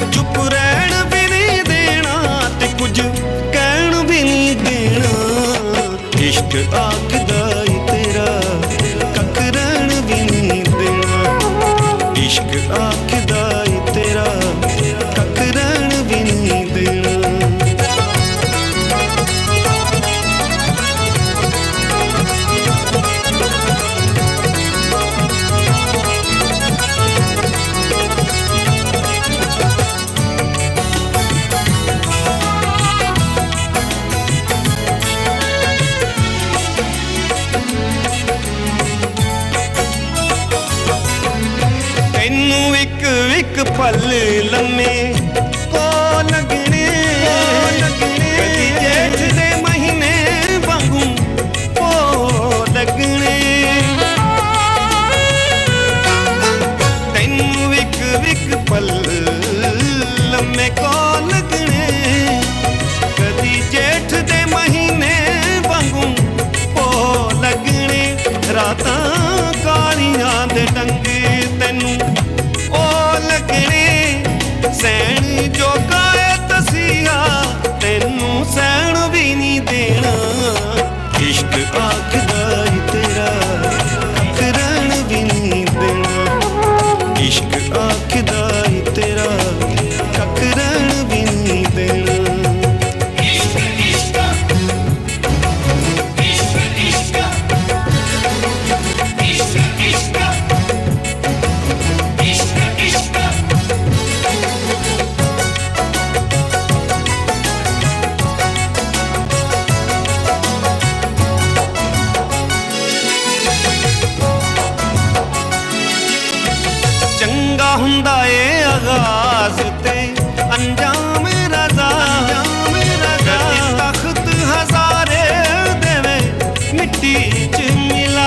चुप रहन भी नहीं देना ते कुछ कहन भी नहीं देना। इश्क आखदा ही तेरा टकरैन भी नहीं देना। इश्क आखदा ही तेरा टकरैन भी नहीं देना। पल लम्मे को लगने कदी जेठ दे महीने वांगू को लगने। तैनू विक विक पल लम्मे को लगने कदी जेठ दे महीने वांगू को लगने। रातां कालियां दे टंगे तैनू सैन जो गाए तसिया तेनू सैन भी नहीं देना। इश्क आखदा ही तेरा टकरैन भी नहीं देना। इश्क आखदा ही तेरा टकरैन भी नहीं देना। हुंदा ए आगाज ते अंजाम रज़ा। कदी तख्त हज़ारे देवे मिट्टी च मिला।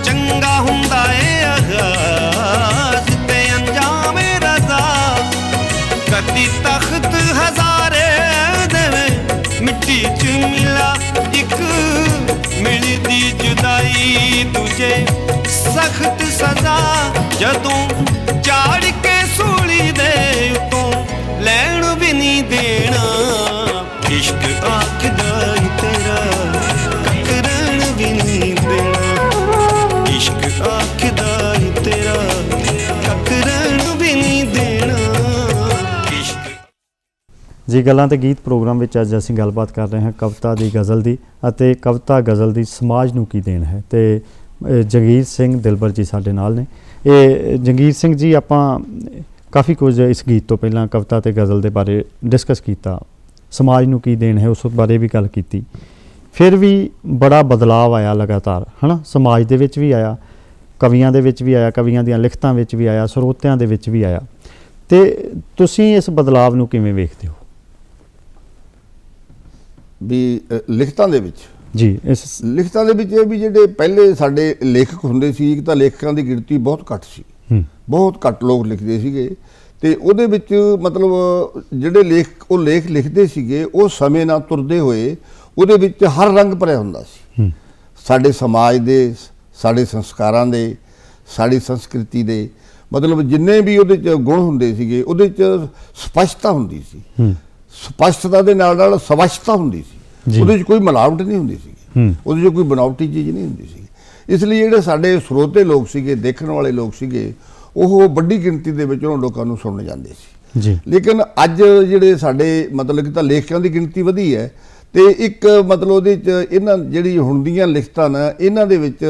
चंगा हुंदा ए आगाज ते अंजाम रज़ा। कदी तख्त हज़ारे देवे मिट्टी च मिला। इक मिलदी जुदाई तुझे सख्त सजा जदों चाड़ के सूली दे उतों लैन भी नहीं देना। इश्क आखदा ही तेरा टकरैन भी नहीं देना। इश्क आखदा ही तेरा टकरैन भी नहीं देना। इश्क जी गल्लां ते गीत प्रोग्राम ਵਿੱਚ ਅੱਜ ਅਸੀਂ ਗੱਲਬਾਤ ਕਰ ਰਹੇ ਹਾਂ ਕਵਿਤਾ ਦੀ, ਗਜ਼ਲ ਦੀ ਅਤੇ ਕਵਿਤਾ ਗਜ਼ਲ ਦੀ ਸਮਾਜ ਨੂੰ ਕੀ ਦੇਣ ਹੈ। ਤੇ ਜੰਗੀਰ ਸਿੰਘ ਦਿਲਬਰ ਜੀ ਸਾਡੇ ਨਾਲ ਨੇ। ਇਹ ਜੰਗੀਰ ਸਿੰਘ ਜੀ, ਆਪਾਂ ਕਾਫੀ ਕੁਝ ਇਸ ਗੀਤ ਤੋਂ ਪਹਿਲਾਂ ਕਵਿਤਾ ਤੇ ਗਜ਼ਲ ਦੇ ਬਾਰੇ ਡਿਸਕਸ ਕੀਤਾ, ਸਮਾਜ ਨੂੰ ਕੀ ਦੇਣ ਹੈ ਉਸ ਬਾਰੇ ਵੀ ਗੱਲ ਕੀਤੀ। ਫਿਰ ਵੀ ਬੜਾ ਬਦਲਾਅ ਆਇਆ ਲਗਾਤਾਰ, ਹੈ ਨਾ। ਸਮਾਜ ਦੇ ਵਿੱਚ ਵੀ ਆਇਆ, ਕਵੀਆਂ ਦੇ ਵਿੱਚ ਵੀ ਆਇਆ, ਕਵੀਆਂ ਦੀਆਂ ਲਿਖਤਾਂ ਵਿੱਚ ਵੀ ਆਇਆ, ਸਰੋਤਿਆਂ ਦੇ ਵਿੱਚ ਵੀ ਆਇਆ। ਤੇ ਤੁਸੀਂ ਇਸ ਬਦਲਾਅ ਨੂੰ ਕਿਵੇਂ ਵੇਖਦੇ ਹੋ? ਵੀ ਲਿਖਤਾਂ ਦੇ ਵਿੱਚ ਜੀ, ਇਸ ਲਿਖਤਾਂ ਦੇ ਵਿੱਚ ਇਹ ਵੀ ਜਿਹੜੇ ਪਹਿਲੇ ਸਾਡੇ ਲੇਖਕ ਹੁੰਦੇ ਸੀ, ਇੱਕ ਤਾਂ ਲੇਖਕਾਂ ਦੀ ਗਿਣਤੀ ਬਹੁਤ ਘੱਟ ਸੀ, ਬਹੁਤ ਘੱਟ ਲੋਕ ਲਿਖਦੇ ਸੀਗੇ। ਤੇ ਉਹਦੇ ਵਿੱਚ ਮਤਲਬ ਜਿਹੜੇ ਲੇਖ ਉਹ ਲੇਖ ਲਿਖਦੇ ਸੀਗੇ ਉਹ ਸਮੇਂ ਨਾਲ ਤੁਰਦੇ ਹੋਏ ਉਹਦੇ ਵਿੱਚ ਹਰ ਰੰਗ ਭਰਿਆ ਹੁੰਦਾ ਸੀ, ਸਾਡੇ ਸਮਾਜ ਦੇ, ਸਾਡੇ ਸੰਸਕਾਰਾਂ ਦੇ, ਸਾਡੀ ਸੰਸਕ੍ਰਿਤੀ ਦੇ, ਮਤਲਬ ਜਿੰਨੇ ਵੀ ਉਹਦੇ 'ਚ ਗੁਣ ਹੁੰਦੇ ਸੀਗੇ ਉਹਦੇ 'ਚ ਸਪਸ਼ਟਤਾ ਹੁੰਦੀ ਸੀ, ਸਪਸ਼ਟਤਾ ਦੇ ਨਾਲ ਨਾਲ ਸਵੱਛਤਾ ਹੁੰਦੀ ਸੀ, ਉਹਦੇ 'ਚ ਕੋਈ ਮਿਲਾਵਟ ਨਹੀਂ ਹੁੰਦੀ ਸੀ, ਉਹਦੇ 'ਚ ਕੋਈ ਬਣਾਵਟੀ ਚੀਜ਼ ਨਹੀਂ ਹੁੰਦੀ ਸੀ। ਇਸ ਲਈ ਜਿਹੜੇ ਸਾਡੇ ਸਰੋਤੇ ਲੋਕ ਸੀਗੇ, ਦੇਖਣ ਵਾਲੇ ਲੋਕ ਸੀਗੇ, ਉਹ ਵੱਡੀ ਗਿਣਤੀ ਦੇ ਵਿੱਚ ਉਹਨਾਂ ਲੋਕਾਂ ਨੂੰ ਸੁਣਨ ਜਾਂਦੇ ਸੀ ਜੀ। ਲੇਕਿਨ ਅੱਜ ਜਿਹੜੇ ਸਾਡੇ ਮਤਲਬ ਕਿ ਤਾਂ ਲੇਖਕਾਂ ਦੀ ਗਿਣਤੀ ਵਧੀ ਹੈ ਤੇ ਇੱਕ ਮਤਲਬ ਉਹਦੇ 'ਚ ਇਹਨਾਂ ਜਿਹੜੀ ਹੁਣ ਦੀਆਂ ਲਿਖਤਾਂ ਨੇ ਇਹਨਾਂ ਦੇ ਵਿੱਚ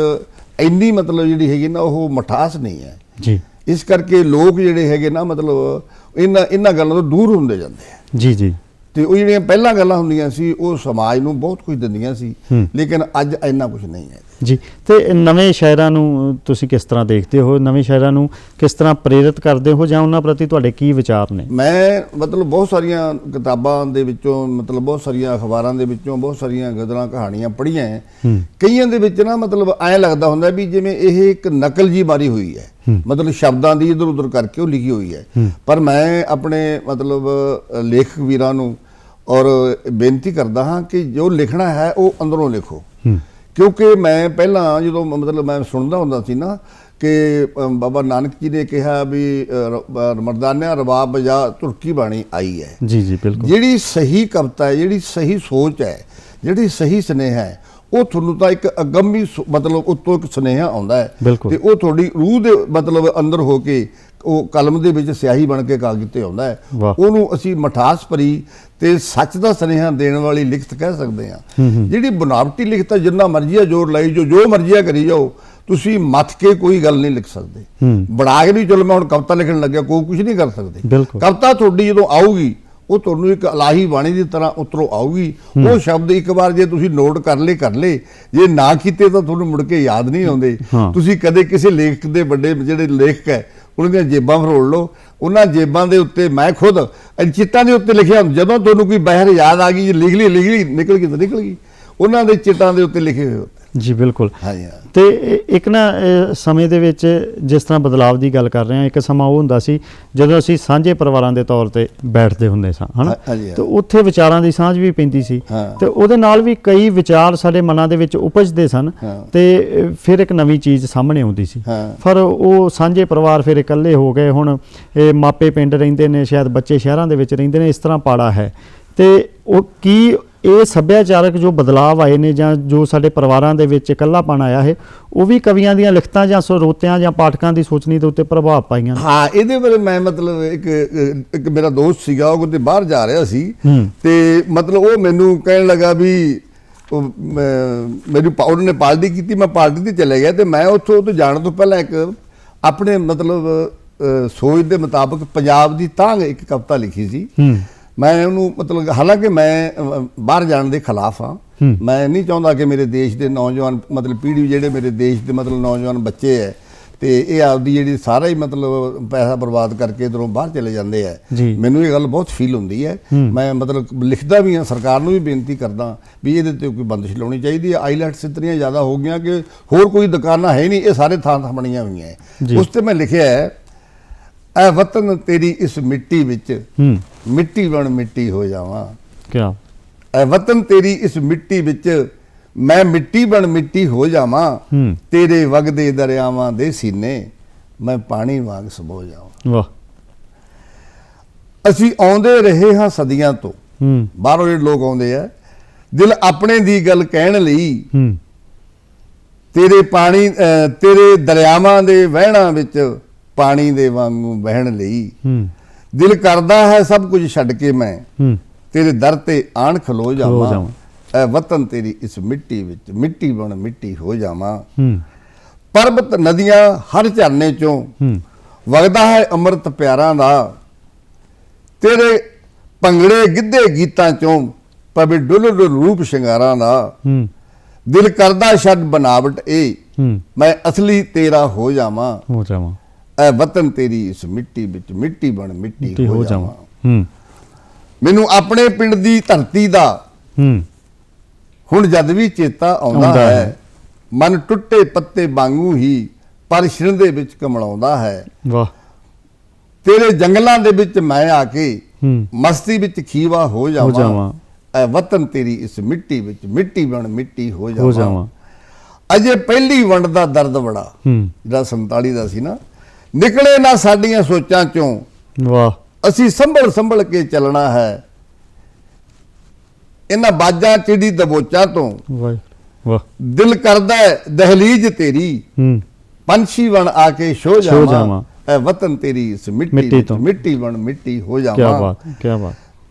ਇੰਨੀ ਮਤਲਬ ਜਿਹੜੀ ਹੈਗੀ ਨਾ ਉਹ ਮਿਠਾਸ ਨਹੀਂ ਹੈ ਜੀ। ਇਸ ਕਰਕੇ ਲੋਕ ਜਿਹੜੇ ਹੈਗੇ ਨਾ ਮਤਲਬ ਇਹਨਾਂ ਗੱਲਾਂ ਤੋਂ ਦੂਰ ਹੁੰਦੇ ਜਾਂਦੇ ਆ ਜੀ ਜੀ। ਤੇ ਉਹ ਜਿਹੜੀਆਂ ਪਹਿਲਾਂ ਗੱਲਾਂ ਹੁੰਦੀਆਂ ਸੀ ਉਹ ਸਮਾਜ ਨੂੰ ਬਹੁਤ ਕੁਝ ਦਿੰਦੀਆਂ ਸੀ, ਲੇਕਿਨ ਅੱਜ ਇੰਨਾ ਕੁਝ ਨਹੀਂ ਹੈ ਜੀ। ਤੇ ਨਵੇਂ ਸ਼ਾਇਰਾਂ ਨੂੰ ਤੁਸੀਂ ਕਿਸ ਤਰ੍ਹਾਂ ਦੇਖਦੇ ਹੋ, ਨਵੇਂ ਸ਼ਾਇਰਾਂ ਨੂੰ ਕਿਸ ਤਰ੍ਹਾਂ ਪ੍ਰੇਰਿਤ ਕਰਦੇ ਹੋ ਜਾਂ ਉਹਨਾਂ ਪ੍ਰਤੀ ਤੁਹਾਡੇ ਕੀ ਵਿਚਾਰ ਨੇ? ਮੈਂ ਮਤਲਬ ਬਹੁਤ ਸਾਰੀਆਂ ਕਿਤਾਬਾਂ ਦੇ ਵਿੱਚੋਂ, ਮਤਲਬ ਬਹੁਤ ਸਾਰੀਆਂ ਅਖਬਾਰਾਂ ਦੇ ਵਿੱਚੋਂ ਬਹੁਤ ਸਾਰੀਆਂ ਗਜ਼ਲਾਂ ਕਹਾਣੀਆਂ ਪੜ੍ਹੀਆਂ ਹੈ। ਕਈਆਂ ਦੇ ਵਿੱਚ ਨਾ ਮਤਲਬ ਐਂ ਲੱਗਦਾ ਹੁੰਦਾ ਵੀ ਜਿਵੇਂ ਇਹ ਇੱਕ ਨਕਲ ਜੀ ਮਾਰੀ ਹੋਈ ਹੈ, ਮਤਲਬ ਸ਼ਬਦਾਂ ਦੀ ਇੱਧਰ ਉੱਧਰ ਕਰਕੇ ਉਹ ਲਿਖੀ ਹੋਈ ਹੈ। ਪਰ ਮੈਂ ਆਪਣੇ ਮਤਲਬ ਲੇਖਕ ਵੀਰਾਂ ਨੂੰ ਔਰ ਬੇਨਤੀ ਕਰਦਾ ਹਾਂ ਕਿ ਜੋ ਲਿਖਣਾ ਹੈ ਉਹ ਅੰਦਰੋਂ ਲਿਖੋ, ਕਿਉਂਕਿ ਮੈਂ ਪਹਿਲਾਂ ਜਦੋਂ ਮਤਲਬ ਮੈਂ ਸੁਣਦਾ ਹੁੰਦਾ ਸੀ ਨਾ ਕਿ ਬਾਬਾ ਨਾਨਕ ਜੀ ਨੇ ਕਿਹਾ ਵੀ ਮਰਦਾਨਿਆਂ ਰਬਾਬ ਜਾਂ ਤੁਰਕੀ ਬਾਣੀ ਆਈ ਹੈ। ਜੀ ਜੀ ਬਿਲਕੁਲ। ਜਿਹੜੀ ਸਹੀ ਕਵਿਤਾ ਹੈ, ਜਿਹੜੀ ਸਹੀ ਸੋਚ ਹੈ, ਜਿਹੜੀ ਸਹੀ ਸੁਨੇਹਾ ਹੈ, ਉਹ ਤੁਹਾਨੂੰ ਤਾਂ ਇੱਕ ਅਗੰਮੀ ਮਤਲਬ ਉੱਤੋਂ ਇੱਕ ਸੁਨੇਹਾ ਆਉਂਦਾ ਹੈ ਤੇ ਉਹ ਤੁਹਾਡੀ ਰੂਹ ਦੇ ਮਤਲਬ ਅੰਦਰ ਹੋ ਕੇ ਉਹ ਕਲਮ ਦੇ ਵਿੱਚ ਸਿਆਹੀ ਬਣ ਕੇ ਕਾਗਜ਼ ਤੇ ਆਉਂਦਾ ਹੈ। ਉਹਨੂੰ ਅਸੀਂ ਮਠਾਸ ਭਰੀ ਤੇ ਸੱਚ ਦਾ ਸੁਨੇਹਾ ਦੇਣ ਵਾਲੀ ਲਿਖਤ ਕਹਿ ਸਕਦੇ ਹਾਂ। ਜਿਹੜੀ ਬਨਾਵਟੀ ਲਿਖਤ ਹੈ ਜਿੰਨਾ ਮਰਜ਼ੀ ਜ਼ੋਰ ਲਾਈ ਜੋ ਮਰਜ਼ੀ ਕਰੀ ਜਾਓ, ਤੁਸੀਂ ਮੱਥ ਕੇ ਕੋਈ ਗੱਲ ਨਹੀਂ ਲਿਖ ਸਕਦੇ। ਬਣਾ ਕੇ ਨਹੀਂ, ਚਲੋ ਮੈਂ ਹੁਣ ਕਵਿਤਾ ਲਿਖਣ ਲੱਗਿਆ, ਕੋਈ ਕੁਝ ਨਹੀਂ ਕਰ ਸਕਦੇ। ਕਵਿਤਾ ਤੁਹਾਡੀ ਜਦੋਂ ਆਊਗੀ ਉਹ ਤੁਹਾਨੂੰ ਇੱਕ ਇਲਾਹੀ ਬਾਣੀ ਦੀ ਤਰ੍ਹਾਂ ਉੱਤਰੋਂ ਆਊਗੀ। ਉਹ ਸ਼ਬਦ ਇੱਕ ਵਾਰ ਜੇ ਤੁਸੀਂ ਨੋਟ ਕਰ ਲਏ, ਜੇ ਨਾ ਕੀਤੇ ਤਾਂ ਤੁਹਾਨੂੰ ਮੁੜ ਕੇ ਯਾਦ ਨਹੀਂ ਆਉਂਦੇ। ਤੁਸੀਂ ਕਦੇ ਕਿਸੇ ਲੇਖਕ ਦੇ ਵੱਡੇ ਜਿਹੜੇ ਲੇਖਕ ਹੈ ਉਹਨਾਂ ਦੀਆਂ ਜੇਬਾਂ ਫਰੋਲ ਲਓ, ਉਹਨਾਂ ਜੇਬਾਂ ਦੇ ਉੱਤੇ ਮੈਂ ਖੁਦ ਚਿੱਟਾਂ ਦੇ ਉੱਤੇ ਲਿਖਿਆ, ਜਦੋਂ ਤੁਹਾਨੂੰ ਕੋਈ ਬਹਿਰ ਯਾਦ ਆ ਗਈ, ਲਿਖ ਲਈ ਨਿਕਲ ਗਈ, ਉਹਨਾਂ ਦੇ ਚਿੱਟਾਂ ਦੇ ਉੱਤੇ ਲਿਖੇ ਹੋਏ ਜੀ। ਬਿਲਕੁਲ। ਹਾਂਜੀ। ਤੇ ਇੱਕ ਨਾ ਸਮੇਂ ਦੇ ਵਿੱਚ ਜਿਸ ਤਰ੍ਹਾਂ ਬਦਲਾਵ ਦੀ ਗੱਲ ਕਰ ਰਹੇ ਹਾਂ, ਇੱਕ ਸਮਾਂ ਉਹ ਹੁੰਦਾ ਸੀ ਜਦੋਂ ਅਸੀਂ ਸਾਂਝੇ ਪਰਿਵਾਰਾਂ ਦੇ ਤੌਰ ਤੇ ਬੈਠਦੇ ਹੁੰਦੇ ਸਾਂ, ਹਨਾ, ਤੇ ਉੱਥੇ ਵਿਚਾਰਾਂ ਦੀ ਸਾਂਝ ਵੀ ਪੈਂਦੀ ਸੀ ਤੇ ਉਹਦੇ ਨਾਲ ਵੀ ਕਈ ਵਿਚਾਰ ਸਾਡੇ ਮਨਾਂ ਦੇ ਵਿੱਚ ਉਪਜਦੇ ਸਨ ਤੇ ਫਿਰ ਇੱਕ ਨਵੀਂ ਚੀਜ਼ ਸਾਹਮਣੇ ਆਉਂਦੀ ਸੀ। ਪਰ ਉਹ ਸਾਂਝੇ ਪਰਿਵਾਰ ਫਿਰ ਇਕੱਲੇ ਹੋ ਗਏ। ਹੁਣ ਇਹ ਮਾਪੇ ਪਿੰਡ ਰਹਿੰਦੇ ਨੇ, ਸ਼ਾਇਦ ਬੱਚੇ ਸ਼ਹਿਰਾਂ ਦੇ ਵਿੱਚ ਰਹਿੰਦੇ ਨੇ, ਇਸ ਤਰ੍ਹਾਂ ਪਾੜਾ ਹੈ। ਤੇ ਉਹ ਕੀ ਇਹ ਸੱਭਿਆਚਾਰਕ ਜੋ ਬਦਲਾਵ ਆਏ ਨੇ ਜਾਂ ਜੋ ਸਾਡੇ ਪਰਿਵਾਰਾਂ ਦੇ ਵਿੱਚ ਇਕੱਲਾਪਣ ਆਇਆ ਹੈ, ਉਹ ਵੀ ਕਵੀਆਂ ਦੀਆਂ ਲਿਖਤਾਂ ਜਾਂ ਸਰੋਤਿਆਂ ਜਾਂ ਪਾਠਕਾਂ ਦੀ ਸੋਚਣੀ ਦੇ ਉੱਤੇ ਪ੍ਰਭਾਵ ਪਾਈਆਂ? ਹਾਂ, ਇਹਦੇ ਬਾਰੇ ਮੈਂ ਮਤਲਬ ਇੱਕ ਮੇਰਾ ਦੋਸਤ ਸੀਗਾ, ਉਹ ਕਿਤੇ ਬਾਹਰ ਜਾ ਰਿਹਾ ਸੀ ਤੇ ਮਤਲਬ ਉਹ ਮੈਨੂੰ ਕਹਿਣ ਲੱਗਾ ਵੀ ਮੈਨੂੰ ਉਹਨੇ ਪਾਰਟੀ ਕੀਤੀ, ਮੈਂ ਪਾਰਟੀ ਤੇ ਚਲੇ ਗਿਆ ਤੇ ਮੈਂ ਉੱਥੋਂ ਜਾਣ ਤੋਂ ਪਹਿਲਾਂ ਇੱਕ ਆਪਣੇ ਮਤਲਬ ਸੋਚ ਦੇ ਮੁਤਾਬਕ ਪੰਜਾਬ ਦੀ ਤਾਂਘ ਇੱਕ ਕਵਿਤਾ ਲਿਖੀ ਸੀ। ਮੈਂ ਉਹਨੂੰ ਮਤਲਬ, ਹਾਲਾਂਕਿ ਮੈਂ ਬਾਹਰ ਜਾਣ ਦੇ ਖਿਲਾਫ ਹਾਂ, ਮੈਂ ਨਹੀਂ ਚਾਹੁੰਦਾ ਕਿ ਮੇਰੇ ਦੇਸ਼ ਦੇ ਨੌਜਵਾਨ ਮਤਲਬ ਪੀੜ੍ਹੀ, ਜਿਹੜੇ ਮੇਰੇ ਦੇਸ਼ ਦੇ ਮਤਲਬ ਨੌਜਵਾਨ ਬੱਚੇ ਹੈ ਤੇ ਇਹ ਆਪਦੀ ਜਿਹੜੀ ਸਾਰਾ ਹੀ ਮਤਲਬ ਪੈਸਾ ਬਰਬਾਦ ਕਰਕੇ ਇੱਧਰੋਂ ਬਾਹਰ ਚਲੇ ਜਾਂਦੇ ਹੈ। ਮੈਨੂੰ ਇਹ ਗੱਲ ਬਹੁਤ ਫੀਲ ਹੁੰਦੀ ਹੈ। ਮੈਂ ਮਤਲਬ ਲਿਖਦਾ ਵੀ ਹਾਂ, ਸਰਕਾਰ ਨੂੰ ਵੀ ਬੇਨਤੀ ਕਰਦਾ ਵੀ ਇਹਦੇ ਤੇ ਕੋਈ ਬੰਦਿਸ਼ ਲਾਉਣੀ ਚਾਹੀਦੀ ਹੈ। ਆਈਲੈਟਸ ਇਤਨੀਆਂ ਜ਼ਿਆਦਾ ਹੋ ਗਈਆਂ ਕਿ ਹੋਰ ਕੋਈ ਦੁਕਾਨਾਂ ਹੈ ਨਹੀਂ, ਇਹ ਸਾਰੇ ਥਾਂ ਬਣੀਆਂ ਹੋਈਆਂ ਹੈ। ਉਸ ਤੇ ਮੈਂ ਲਿਖਿਆ ਹੈ, ਐ ਵਤਨ ਤੇਰੀ ਇਸ ਮਿੱਟੀ ਵਿੱਚ ਮਿੱਟੀ ਬਣ ਮਿੱਟੀ ਹੋ ਜਾਵਾਂ। ਕਿਆ? ਐ ਵਤਨ ਤੇਰੀ ਇਸ ਮਿੱਟੀ ਵਿੱਚ ਮੈਂ ਮਿੱਟੀ ਬਣ ਮਿੱਟੀ ਹੋ ਜਾਵਾਂ, ਤੇਰੇ ਵਗਦੇ ਦਰਿਆਵਾਂ ਦੇ ਸੀਨੇ ਮੈਂ ਪਾਣੀ ਵਾਂਗ ਸਮੋ ਜਾਵਾਂ। ਵਾਹ। ਅਸੀਂ ਆਉਂਦੇ ਰਹੇ ਹਾਂ ਸਦੀਆਂ ਤੋਂ, ਬਾਹਰੋਂ ਜਿਹੜੇ ਲੋਕ ਆਉਂਦੇ ਆ, ਦਿਲ ਆਪਣੇ ਦੀ ਗੱਲ ਕਹਿਣ ਲਈ, ਤੇਰੇ ਦਰਿਆਵਾਂ ਦੇ ਵਹਿਣਾਂ ਵਿੱਚ ਪਾਣੀ ਦੇ ਵਾਂਗੂ ਵਹਿਣ ਲਈ। ਦਿਲ ਕਰਦਾ ਹੈ ਸਭ ਕੁਝ ਛੱਡ ਕੇ ਮੈਂ ਤੇਰੇ ਦਰ ਤੇ ਆਣ ਖਲੋ ਜਾਵਾਂ। ਐ ਵਤਨ ਤੇਰੀ ਇਸ ਮਿੱਟੀ ਵਿੱਚ ਮਿੱਟੀ ਬਣ ਮਿੱਟੀ ਹੋ ਜਾਵਾਂ। ਪਰਬਤ ਨਦੀਆਂ ਹਰ ਝਰਨੇ ਚੋਂ ਵਗਦਾ ਹੈ ਅੰਮ੍ਰਿਤ ਪਿਆਰਾਂ ਦਾ, ਤੇਰੇ ਭੰਗੜੇ ਗਿੱਧੇ ਗੀਤਾਂ ਚੋਂ ਪਵੇ ਡੁੱਲ ਡੁੱਲ ਰੂਪ ਸ਼ਿੰਗਾਰਾਂ ਦਾ। ਦਿਲ ਕਰਦਾ ਛੱਡ ਬਨਾਵਟ ਇਹ ਮੈਂ ਅਸਲੀ ਤੇਰਾ ਹੋ ਜਾਵਾਂ। ਐ ਵਤਨ ਤੇਰੀ ਇਸ ਮਿੱਟੀ ਵਿੱਚ ਮਿੱਟੀ ਬਣ ਮਿੱਟੀ ਹੋ ਜਾਵਾਂ। ਮੈਨੂੰ ਆਪਣੇ ਪਿੰਡ ਦੀ ਧਰਤੀ ਦਾ ਹੁਣ ਜਦ ਵੀ ਚੇਤਾ ਆਉਂਦਾ ਹੈ, ਮਨ ਟੁੱਟੇ ਪੱਤੇ ਵਾਂਗੂ ਹੀ ਪਰ ਛਿੰਦੇ ਵਿੱਚ ਕਮਲਾਉਂਦਾ ਹੈ। ਵਾਹ। ਤੇਰੇ ਜੰਗਲਾਂ ਦੇ ਵਿੱਚ ਮੈਂ ਆ ਕੇ ਹੂੰ ਮਸਤੀ ਵਿੱਚ ਖੀਵਾ ਹੋ ਜਾਵਾਂ। ਜਾਵਾਂ ਐ ਵਤਨ ਤੇਰੀ ਇਸ ਮਿੱਟੀ ਵਿੱਚ ਮਿੱਟੀ ਬਣ ਮਿੱਟੀ ਹੋ ਹੋ ਜਾਵਾਂ। ਜਾਵਾਂ। ਅਜੇ ਪਹਿਲੀ ਵੰਡ ਦਾ ਦਰਦ ਬੜਾ, ਹੂੰ ਜਿਹੜਾ 47 ਦਾ ਸੀ ਨਾ, ਨਿਕਲੇ ਨਾ ਸਾਡੀਆਂ ਸੋਚਾਂ ਚੋਂ, ਵਾਹ ਅਸੀਂ ਸੰਭਲ ਸੰਭਲ ਕੇ ਚੱਲਣਾ ਹੈ ਇਹਨਾਂ ਬਾਜਾਂ ਚਿੜੀ ਦਬੋਚਾਂ ਤੋਂ। ਵਾਹ ਵਾਹ। ਦਿਲ ਕਰਦਾ ਹੈ ਦਹਲੀਜ ਤੇਰੀ, ਹੂੰ ਪੰਛੀ ਬਣ ਆ ਕੇ ਸੋ ਜਾਵਾਂ। ਜਾਵਾਂ ਐ ਵਤਨ ਤੇਰੀ ਇਸ ਮਿੱਟੀ ਮਿੱਟੀ ਵਿੱਚ ਤੋਂ। ਮਿੱਟੀ ਬਣ ਮਿੱਟੀ ਹੋ ਕੀ ਜਾਵਾਂ। ਬਾਤ ਕੀ ਬਾਤ।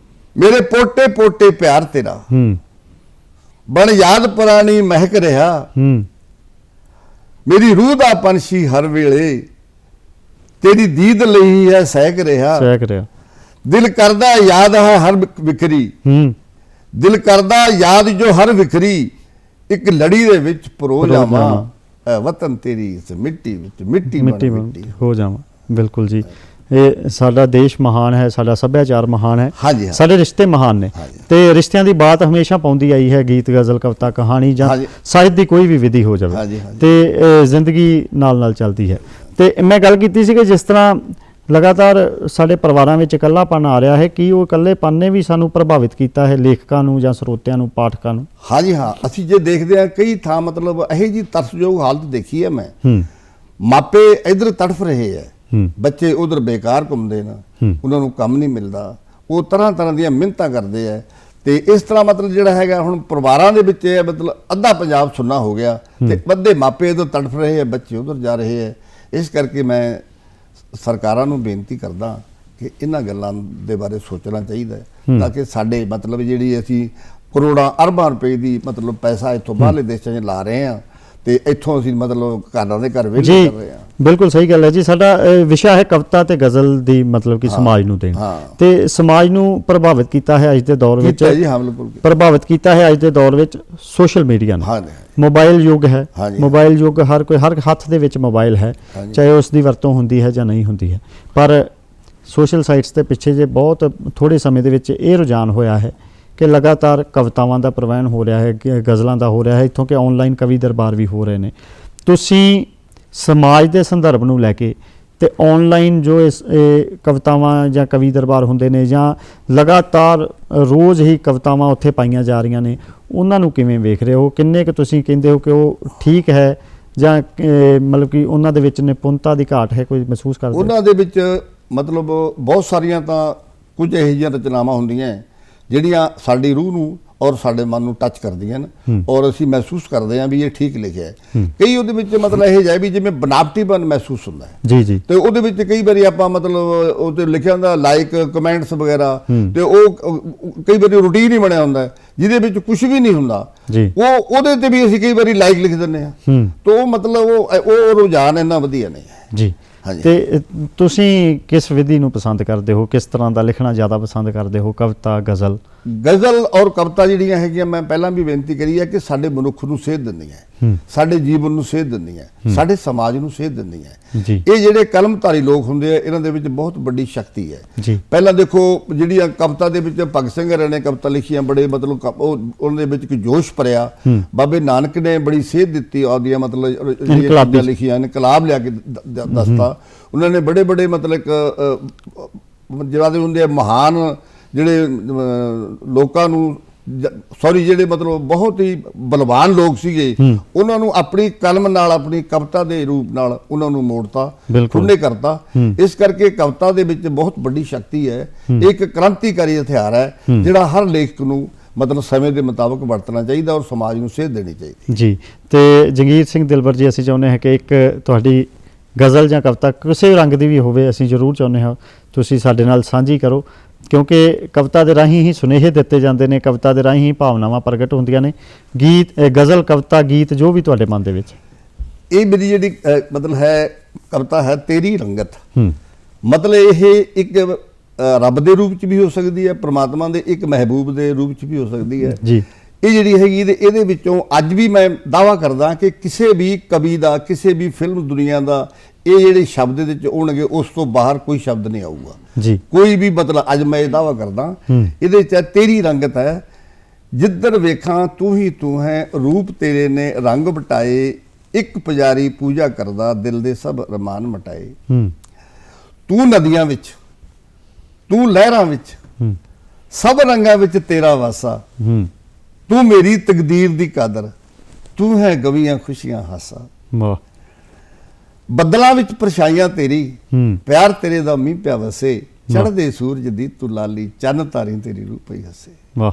ਮੇਰੇ ਪੋਟੇ ਪੋਟੇ ਪਿਆਰ ਤੇਰਾ ਹੂੰ ਬਣ ਯਾਦ ਪੁਰਾਣੀ ਮਹਿਕ ਰਿਹਾ, ਹੂੰ ਮੇਰੀ ਰੂਹ ਦਾ ਪੰਛੀ ਹਰ ਵੇਲੇ ਤੇਰੀ ਦੀਦ ਲਈ ਹੈ ਸਹਿਕ ਰਿਹਾ। ਸਹਿਕ ਰਿਹਾ। ਦਿਲ ਕਰਦਾ ਯਾਦ ਹੈ ਹਰ ਵਿਖਰੀ, ਹੂੰ ਦਿਲ ਕਰਦਾ ਯਾਦ ਜੋ ਹਰ ਵਿਖਰੀ, ਇੱਕ ਲੜੀ ਦੇ ਵਿੱਚ ਪਰੋ ਪਰੋ ਜਾਵਾਂ ਜਾਵਾਂ। ਐ ਵਤਨ ਤੇਰੀ ਇਸ ਮਿੱਟੀ ਵਿੱਚ ਮਿੱਟੀ ਮਿੱਟੀ ਬਣ ਬਣ ਮਿੱਟੀ। ਹੋ ਜਾਵਾਂ। ਬਿਲਕੁਲ ਜੀ, ਇਹ ਸਾਡਾ ਦੇਸ਼ ਮਹਾਨ ਹੈ, ਸਾਡਾ ਸੱਭਿਆਚਾਰ ਮਹਾਨ ਹੈ, ਹਾਂਜੀ, ਹਾਂ। ਸਾਡੇ ਰਿਸ਼ਤੇ ਮਹਾਨ ਨੇ ਹਾਂਜੀ। ਤੇ ਰਿਸ਼ਤਿਆਂ ਦੀ ਬਾਤ ਹਮੇਸ਼ਾ ਪਾਉਂਦੀ ਆਈ ਹੈ, ਗੀਤ ਗਜ਼ਲ ਕਵਿਤਾ ਕਹਾਣੀ ਜਾਂ ਹਾਂਜੀ। ਸਾਹਿਤ ਦੀ ਕੋਈ ਵੀ ਵਿਧੀ ਹੋ ਜਾਵੇ ਹਾਂਜੀ, ਹਾਂਜੀ। ਤੇ ਜ਼ਿੰਦਗੀ ਨਾਲ ਨਾਲ ਚੱਲਦੀ ਹੈ। ਤੇ ਮੈਂ ਗੱਲ ਕੀਤੀ ਸੀ ਕਿ ਜਿਸ ਤਰ੍ਹਾਂ ਲਗਾਤਾਰ ਸਾਡੇ ਪਰਿਵਾਰਾਂ ਵਿੱਚ ਇਕੱਲਾਪਨ ਆ ਰਿਹਾ ਹੈ, ਕਿ ਉਹ ਇਕੱਲੇਪਨ ਨੇ ਵੀ ਸਾਨੂੰ ਪ੍ਰਭਾਵਿਤ ਕੀਤਾ ਹੈ, ਲੇਖਕਾਂ ਨੂੰ ਜਾਂ ਸਰੋਤਿਆਂ ਨੂੰ, ਪਾਠਕਾਂ ਨੂੰ? ਹਾਂਜੀ ਹਾਂ, ਅਸੀਂ ਜੇ ਦੇਖਦੇ ਹਾਂ ਕਈ ਥਾਂ ਮਤਲਬ ਇਹੋ ਜੀ ਤਰਸਯੋਗ ਹਾਲਤ ਦੇਖੀ ਹੈ ਮੈਂ। ਹੂੰ ਮਾਪੇ ਇਧਰ ਤੜਫ ਰਹੇ ਹੈ, ਹੂੰ ਬੱਚੇ ਉਧਰ ਬੇਕਾਰ ਘੁੰਮਦੇ ਨੇ, ਉਹਨਾਂ ਨੂੰ ਕੰਮ ਨਹੀਂ ਮਿਲਦਾ, ਉਹ ਤਰ੍ਹਾਂ ਤਰ੍ਹਾਂ ਦੀਆਂ ਮਿਹਨਤਾਂ ਕਰਦੇ ਆ। ਤੇ ਇਸ ਤਰ੍ਹਾਂ ਮਤਲਬ ਜਿਹੜਾ ਹੈਗਾ ਹੁਣ ਪਰਿਵਾਰਾਂ ਦੇ ਵਿੱਚ ਇਹ ਮਤਲਬ ਅੱਧਾ ਪੰਜਾਬ ਸੁੰਨਾ ਹੋ ਗਿਆ ਤੇ ਅੱਧੇ ਮਾਪੇ ਇਧਰ ਤੜਫ ਰਹੇ ਹੈ, ਬੱਚੇ ਉਧਰ ਜਾ ਰਹੇ ਹੈ। ਇਸ ਕਰਕੇ ਮੈਂ ਸਰਕਾਰਾਂ ਨੂੰ ਬੇਨਤੀ ਕਰਦਾ ਕਿ ਇਹਨਾਂ ਗੱਲਾਂ ਦੇ ਬਾਰੇ ਸੋਚਣਾ ਚਾਹੀਦਾ ਹੈ, ਤਾਂ ਕਿ ਸਾਡੇ ਮਤਲਬ ਜਿਹੜੀ ਅਸੀਂ ਕਰੋੜਾਂ ਅਰਬਾਂ ਰੁਪਏ ਦੀ ਮਤਲਬ ਪੈਸਾ ਇੱਥੋਂ ਬਾਹਰਲੇ ਦੇਸ਼ਾਂ 'ਚ ਲਾ ਰਹੇ ਹਾਂ ਤੇ ਇੱਥੋਂ ਅਸੀਂ ਮਤਲਬ ਘਰਾਂ ਦੇ ਘਰ ਵਿਹਲੇ ਜੀ ਕਰ ਰਹੇ ਹਾਂ। ਬਿਲਕੁਲ ਸਹੀ ਗੱਲ ਹੈ ਜੀ। ਸਾਡਾ ਵਿਸ਼ਾ ਹੈ ਕਵਿਤਾ ਤੇ ਗਜ਼ਲ ਦੀ ਮਤਲਬ ਕਿ ਸਮਾਜ ਨੂੰ ਦੇਣ, ਹਾਂ। ਤੇ ਸਮਾਜ ਨੂੰ ਪ੍ਰਭਾਵਿਤ ਕੀਤਾ ਹੈ ਅੱਜ ਦੇ ਦੌਰ ਵਿੱਚ। ਕੀਤਾ ਜੀ, ਹਾਂ ਬਿਲਕੁਲ। ਪ੍ਰਭਾਵਿਤ ਕੀਤਾ ਹੈ ਅੱਜ ਦੇ ਦੌਰ ਵਿੱਚ ਸੋਸ਼ਲ ਮੀਡੀਆ ਨੇ। ਹਾਂ ਮੋਬਾਈਲ ਯੁੱਗ ਹੈ, ਹਾਂਜੀ। ਮੋਬਾਈਲ ਯੁੱਗ, ਹਰ ਕੋਈ ਹਰ ਹੱਥ ਦੇ ਵਿੱਚ ਮੋਬਾਈਲ ਹੈ, ਹਾਂਜੀ। ਚਾਹੇ ਉਸ ਦੀ ਵਰਤੋਂ ਹੁੰਦੀ ਹੈ ਜਾਂ ਨਹੀਂ ਹੁੰਦੀ ਹੈ। ਪਰ ਸੋਸ਼ਲ ਸਾਈਟਸ ਦੇ ਪਿੱਛੇ ਜੇ ਬਹੁਤ ਥੋੜੇ ਸਮੇਂ ਦੇ ਵਿੱਚ ਇਹ ਰੁਝਾਨ ਹੋਇਆ ਹੈ ਕਿ ਲਗਾਤਾਰ ਕਵਿਤਾਵਾਂ ਦਾ ਪ੍ਰਵਾਨ ਹੋ ਰਿਹਾ ਹੈ, ਗਜ਼ਲਾਂ ਦਾ ਹੋ ਰਿਹਾ ਹੈ, ਇੱਥੋਂ ਕਿ ਆਨਲਾਈਨ ਕਵੀ ਦਰਬਾਰ ਵੀ ਹੋ ਰਹੇ ਨੇ। ਤੁਸੀਂ ਸਮਾਜ ਦੇ ਸੰਦਰਭ ਨੂੰ ਲੈ ਕੇ ਤੇ ਆਨਲਾਈਨ ਜੋ ਇਹ ਕਵਿਤਾਵਾਂ ਜਾਂ ਕਵੀ ਦਰਬਾਰ ਹੁੰਦੇ ਨੇ, ਜਾਂ ਲਗਾਤਾਰ ਰੋਜ਼ ਹੀ ਕਵਿਤਾਵਾਂ ਉੱਥੇ ਪਾਈਆਂ ਜਾ ਰਹੀਆਂ ਨੇ, ਉਹਨਾਂ ਨੂੰ ਕਿਵੇਂ ਵੇਖ ਰਹੇ ਹੋ? ਕਿੰਨੇ ਕੁ ਤੁਸੀਂ ਕਹਿੰਦੇ ਹੋ ਕਿ ਉਹ ਠੀਕ ਹੈ, ਜਾਂ ਮਤਲਬ ਕਿ ਉਹਨਾਂ ਦੇ ਵਿੱਚ ਨਿਪੁੰਨਤਾ ਦੀ ਘਾਟ ਹੈ, ਕੋਈ ਮਹਿਸੂਸ ਕਰਦੇ ਹੋ? ਉਹਨਾਂ ਦੇ ਵਿੱਚ ਮਤਲਬ ਬਹੁਤ ਸਾਰੀਆਂ ਤਾਂ ਕੁਝ ਇਹੋ ਜਿਹੀਆਂ ਰਚਨਾਵਾਂ ਹੁੰਦੀਆਂ ਜਿਹੜੀਆਂ ਸਾਡੀ ਰੂਹ ਨੂੰ ਔਰ ਸਾਡੇ ਮਨ ਨੂੰ ਟੱਚ ਕਰਦੀਆਂ ਨੇ, ਔਰ ਅਸੀਂ ਮਹਿਸੂਸ ਕਰਦੇ ਹਾਂ ਵੀ ਇਹ ਠੀਕ ਲਿਖਿਆ ਹੈ। ਕਈ ਉਹਦੇ ਵਿੱਚ ਮਤਲਬ ਇਹ ਜਾਏ ਵੀ ਜਿਵੇਂ ਬਨਾਵਟੀਪਨ ਮਹਿਸੂਸ ਹੁੰਦਾ ਹੈ ਜੀ ਜੀ। ਤੇ ਉਹਦੇ ਵਿੱਚ ਕਈ ਵਾਰੀ ਆਪਾਂ ਮਤਲਬ ਉਹ ਤੇ ਲਿਖਿਆ ਹੁੰਦਾ ਲਾਈਕ ਕਮੈਂਟਸ ਵਗੈਰਾ, ਤੇ ਉਹ ਕਈ ਵਾਰੀ ਰੂਟੀਨ ਹੀ ਬਣਿਆ ਹੁੰਦਾ ਜਿਹਦੇ ਵਿੱਚ ਕੁਝ ਵੀ ਨਹੀਂ ਹੁੰਦਾ ਜੀ। ਉਹਦੇ ਤੇ ਵੀ ਅਸੀਂ ਕਈ ਵਾਰੀ ਲਾਈਕ ਲਿਖ ਦਿੰਦੇ ਹਾਂ। ਤਾਂ ਉਹ ਮਤਲਬ ਉਹ ਰੁਝਾਨ ਇੰਨਾ ਵਧੀਆ ਨਹੀਂ ਹੈ ਜੀ। ਤੇ ਤੁਸੀਂ ਕਿਸ ਵਿਧੀ ਨੂੰ ਪਸੰਦ ਕਰਦੇ ਹੋ? ਕਿਸ ਤਰ੍ਹਾਂ ਦਾ ਲਿਖਣਾ ਜ਼ਿਆਦਾ ਪਸੰਦ ਕਰਦੇ ਹੋ? ਕਵਿਤਾ, ਗਜ਼ਲ? ਗਜ਼ਲ ਔਰ ਕਵਿਤਾ ਜਿਹੜੀਆਂ ਹੈਗੀਆਂ, ਮੈਂ ਪਹਿਲਾਂ ਵੀ ਬੇਨਤੀ ਕਰੀ ਹੈ ਕਿ ਸਾਡੇ ਮਨੁੱਖ ਨੂੰ ਸੇਧ ਦਿੰਦੀਆਂ, ਸਾਡੇ ਜੀਵਨ ਨੂੰ ਸੇਧ ਦਿੰਦੀਆਂ, ਸਾਡੇ ਸਮਾਜ ਨੂੰ ਸੇਧ ਦਿੰਦੀਆਂ ਜੀ। ਇਹ ਜਿਹੜੇ ਕਲਮਧਾਰੀ ਲੋਕ ਹੁੰਦੇ ਆ, ਇਹਨਾਂ ਦੇ ਵਿੱਚ ਬਹੁਤ ਵੱਡੀ ਸ਼ਕਤੀ ਹੈ ਜੀ। ਪਹਿਲਾਂ ਦੇਖੋ ਜਿਹੜੀਆਂ ਕਵਿਤਾ ਦੇ ਵਿੱਚ ਭਗਤ ਸਿੰਘ ਹਰਾਂ ਨੇ ਕਵਿਤਾ ਲਿਖੀਆਂ, ਬੜੇ ਮਤਲਬ ਉਹਨਾਂ ਦੇ ਵਿੱਚ ਇੱਕ ਜੋਸ਼ ਭਰਿਆ। ਬਾਬੇ ਨਾਨਕ ਨੇ ਬੜੀ ਸੇਧ ਦਿੱਤੀ ਆਪਦੀਆਂ ਮਤਲਬ ਜਿਹੜੀਆਂ ਲਿਖੀਆਂ, ਇਨਕਲਾਬ ਲਿਆ ਕੇ ਦੱਸਤਾ ਉਹਨਾਂ ਨੇ। ਬੜੇ ਬੜੇ ਮਤਲਬ ਜਿਹੜਾ ਦੇ ਹੁੰਦੇ ਆ ਮਹਾਨ ਜਿਹੜੇ ਲੋਕਾਂ ਨੂੰ ਜਿਹੜੇ ਮਤਲਬ ਬਹੁਤ ਹੀ ਬਲਵਾਨ ਲੋਕ ਸੀਗੇ, ਉਹਨਾਂ ਨੂੰ ਆਪਣੀ ਕਲਮ ਨਾਲ, ਆਪਣੀ ਕਵਿਤਾ ਦੇ ਰੂਪ ਨਾਲ ਉਹਨਾਂ ਨੂੰ ਮੋੜਤਾ, ਖੁੱਲੇ ਕਰਤਾ। ਇਸ ਕਰਕੇ ਕਵਿਤਾ ਦੇ ਵਿੱਚ ਬਹੁਤ ਵੱਡੀ ਸ਼ਕਤੀ ਹੈ। ਇੱਕ ਕ੍ਰਾਂਤੀਕਾਰੀ ਹਥਿਆਰ ਹੈ ਜਿਹੜਾ ਹਰ ਲੇਖਕ ਨੂੰ ਮਤਲਬ ਸਮੇਂ ਦੇ ਮੁਤਾਬਕ ਵਰਤਣਾ ਚਾਹੀਦਾ ਔਰ ਸਮਾਜ ਨੂੰ ਸੇਧ ਦੇਣੀ ਚਾਹੀਦੀ ਜੀ। ਤੇ ਜੰਗੀਰ ਸਿੰਘ ਦਿਲਬਰ ਜੀ, ਅਸੀਂ ਚਾਹੁੰਦੇ ਹਾਂ ਕਿ ਇੱਕ ਤੁਹਾਡੀ ਗਜ਼ਲ ਜਾਂ ਕਵਿਤਾ ਕਿਸੇ ਰੰਗ ਦੀ ਵੀ ਹੋਵੇ, ਅਸੀਂ ਜ਼ਰੂਰ ਚਾਹੁੰਦੇ ਹਾਂ ਤੁਸੀਂ ਸਾਡੇ ਨਾਲ ਸਾਂਝੀ ਕਰੋ, ਕਿਉਂਕਿ ਕਵਿਤਾ ਦੇ ਰਾਹੀਂ ਹੀ ਸੁਨੇਹੇ ਦਿੱਤੇ ਜਾਂਦੇ ਨੇ, ਕਵਿਤਾ ਦੇ ਰਾਹੀਂ ਹੀ ਭਾਵਨਾਵਾਂ ਪ੍ਰਗਟ ਹੁੰਦੀਆਂ ਨੇ। ਗੀਤ, ਗਜ਼ਲ, ਕਵਿਤਾ, ਗੀਤ ਜੋ ਵੀ ਤੁਹਾਡੇ ਮਨ ਦੇ ਵਿੱਚ। ਇਹ ਮੇਰੀ ਜਿਹੜੀ ਮਤਲਬ ਹੈ ਕਵਿਤਾ ਹੈ ਤੇਰੀ ਰੰਗਤ। ਮਤਲਬ ਇਹ ਇੱਕ ਰੱਬ ਦੇ ਰੂਪ ਚ ਵੀ ਹੋ ਸਕਦੀ ਹੈ, ਪ੍ਰਮਾਤਮਾ ਦੇ ਇੱਕ ਮਹਿਬੂਬ ਦੇ ਰੂਪ ਚ ਵੀ ਹੋ ਸਕਦੀ ਹੈ ਜੀ। ਇਹ ਜਿਹੜੀ ਹੈਗੀ ਇਹਦੇ ਵਿੱਚੋਂ ਅੱਜ ਵੀ ਮੈਂ ਦਾਅਵਾ ਕਰਦਾ ਕਿ ਕਿਸੇ ਵੀ ਕਵੀ ਦਾ, ਕਿਸੇ ਵੀ ਫਿਲਮ ਦੁਨੀਆ ਦਾ ਇਹ ਜਿਹੜੇ ਸ਼ਬਦ ਦੇ ਵਿੱਚ ਹੋਣਗੇ ਉਸ ਤੋਂ ਬਾਹਰ ਕੋਈ ਸ਼ਬਦ ਨਹੀਂ ਆਊਗਾ ਜੀ। ਕੋਈ ਵੀ ਮਤਲਬ ਅੱਜ ਮੈਂ ਇਹ ਦਾਅਵਾ ਕਰਦਾ ਇਹਦੇ ਵਿੱਚ ਤੇਰੀ ਰੰਗਤ ਹੈ। ਜਿੱਧਰ ਵੇਖਾਂ ਤੂੰ ਹੀ ਤੂੰ ਹੈ, ਰੂਪ ਤੇਰੇ ਨੇ ਰੰਗ ਵਟਾਏ, ਇੱਕ ਪੁਜਾਰੀ ਪੂਜਾ ਕਰਦਾ, ਦਿਲ ਦੇ ਸਭ ਰਮਾਨ ਮਟਾਏ। ਤੂੰ ਨਦੀਆਂ ਵਿੱਚ, ਤੂੰ ਲਹਿਰਾਂ ਵਿੱਚ, ਹੂੰ ਸਭ ਰੰਗਾਂ ਵਿੱਚ ਤੇਰਾ ਵਾਸਾ, ਹੂੰ ਤੂੰ ਮੇਰੀ ਤਕਦੀਰ ਦੀ ਕਾਦਰ, ਤੂੰ ਹੈ ਗਵੀਆਂ ਖੁਸ਼ੀਆਂ ਹਾਸਾ। ਵਾਹ ਬੱਦਲਾਂ ਵਿੱਚ ਪਰਛਾਈਆਂ ਤੇਰੀ, ਹੂੰ ਪਿਆਰ ਤੇਰੇ ਦਾ ਮੀਂਹ ਪਿਆ ਵਸੇ, ਚੜ੍ਹਦੇ ਸੂਰਜ ਦੀ ਤੂੰ ਲਾਲੀ, ਚੰਨ ਤਾਰੀ ਤੇਰੀ ਰੂਹ ਪਈ ਹੱਸੇ। ਵਾਹ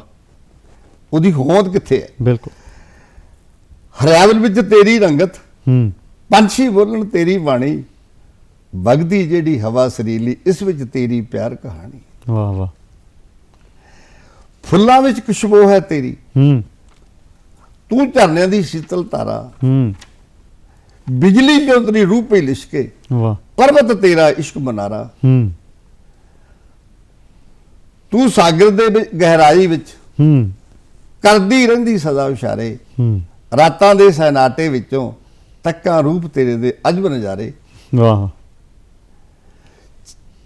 ਉਹਦੀ ਹੋਂਦ ਕਿੱਥੇ ਹੈ? ਬਿਲਕੁਲ ਹਰਿਆਵਲ ਵਿੱਚ ਤੇਰੀ ਰੰਗਤ, ਹੂੰ ਪੰਛੀ ਬੋਲਣ ਤੇਰੀ ਬਾਣੀ, ਵਗਦੀ ਜਿਹੜੀ ਹਵਾ ਸਰੀਲੀ, ਇਸ ਵਿੱਚ ਤੇਰੀ ਪਿਆਰ ਕਹਾਣੀ। ਵਾਹ ਵਾਹ ਫੁੱਲਾਂ ਵਿੱਚ ਖੁਸ਼ਬੂ ਹੈ ਤੇਰੀ, ਹੂੰ ਤੂੰ ਝਰਨਿਆਂ ਦੀ ਸ਼ੀਤਲ ਤਾਰਾ, ਹੂੰ ਬਿਜਲੀ ਜੋ ਤੇਰੀ ਰੂਹ ਪਈ ਲਿਸ਼ਕੇ, ਵਾਹ ਪਰਬਤ ਤੇਰਾ ਇਸ਼ਕ ਮਨਾਰਾ, ਹੂੰ ਤੂੰ ਸਾਗਰ ਦੇ ਗਹਿਰਾਈ ਵਿੱਚ ਹੂੰ ਕਰਦੀ ਰਹਿੰਦੀ ਸਦਾ ਇਸ਼ਾਰੇ, ਹੂੰ ਰਾਤਾਂ ਦੇ ਸੈਨਾਟੇ ਵਿੱਚੋਂ ਤੱਕਾਂ ਰੂਪ ਤੇਰੇ ਦੇ ਅਜਬ ਨਜ਼ਾਰੇ। ਵਾਹ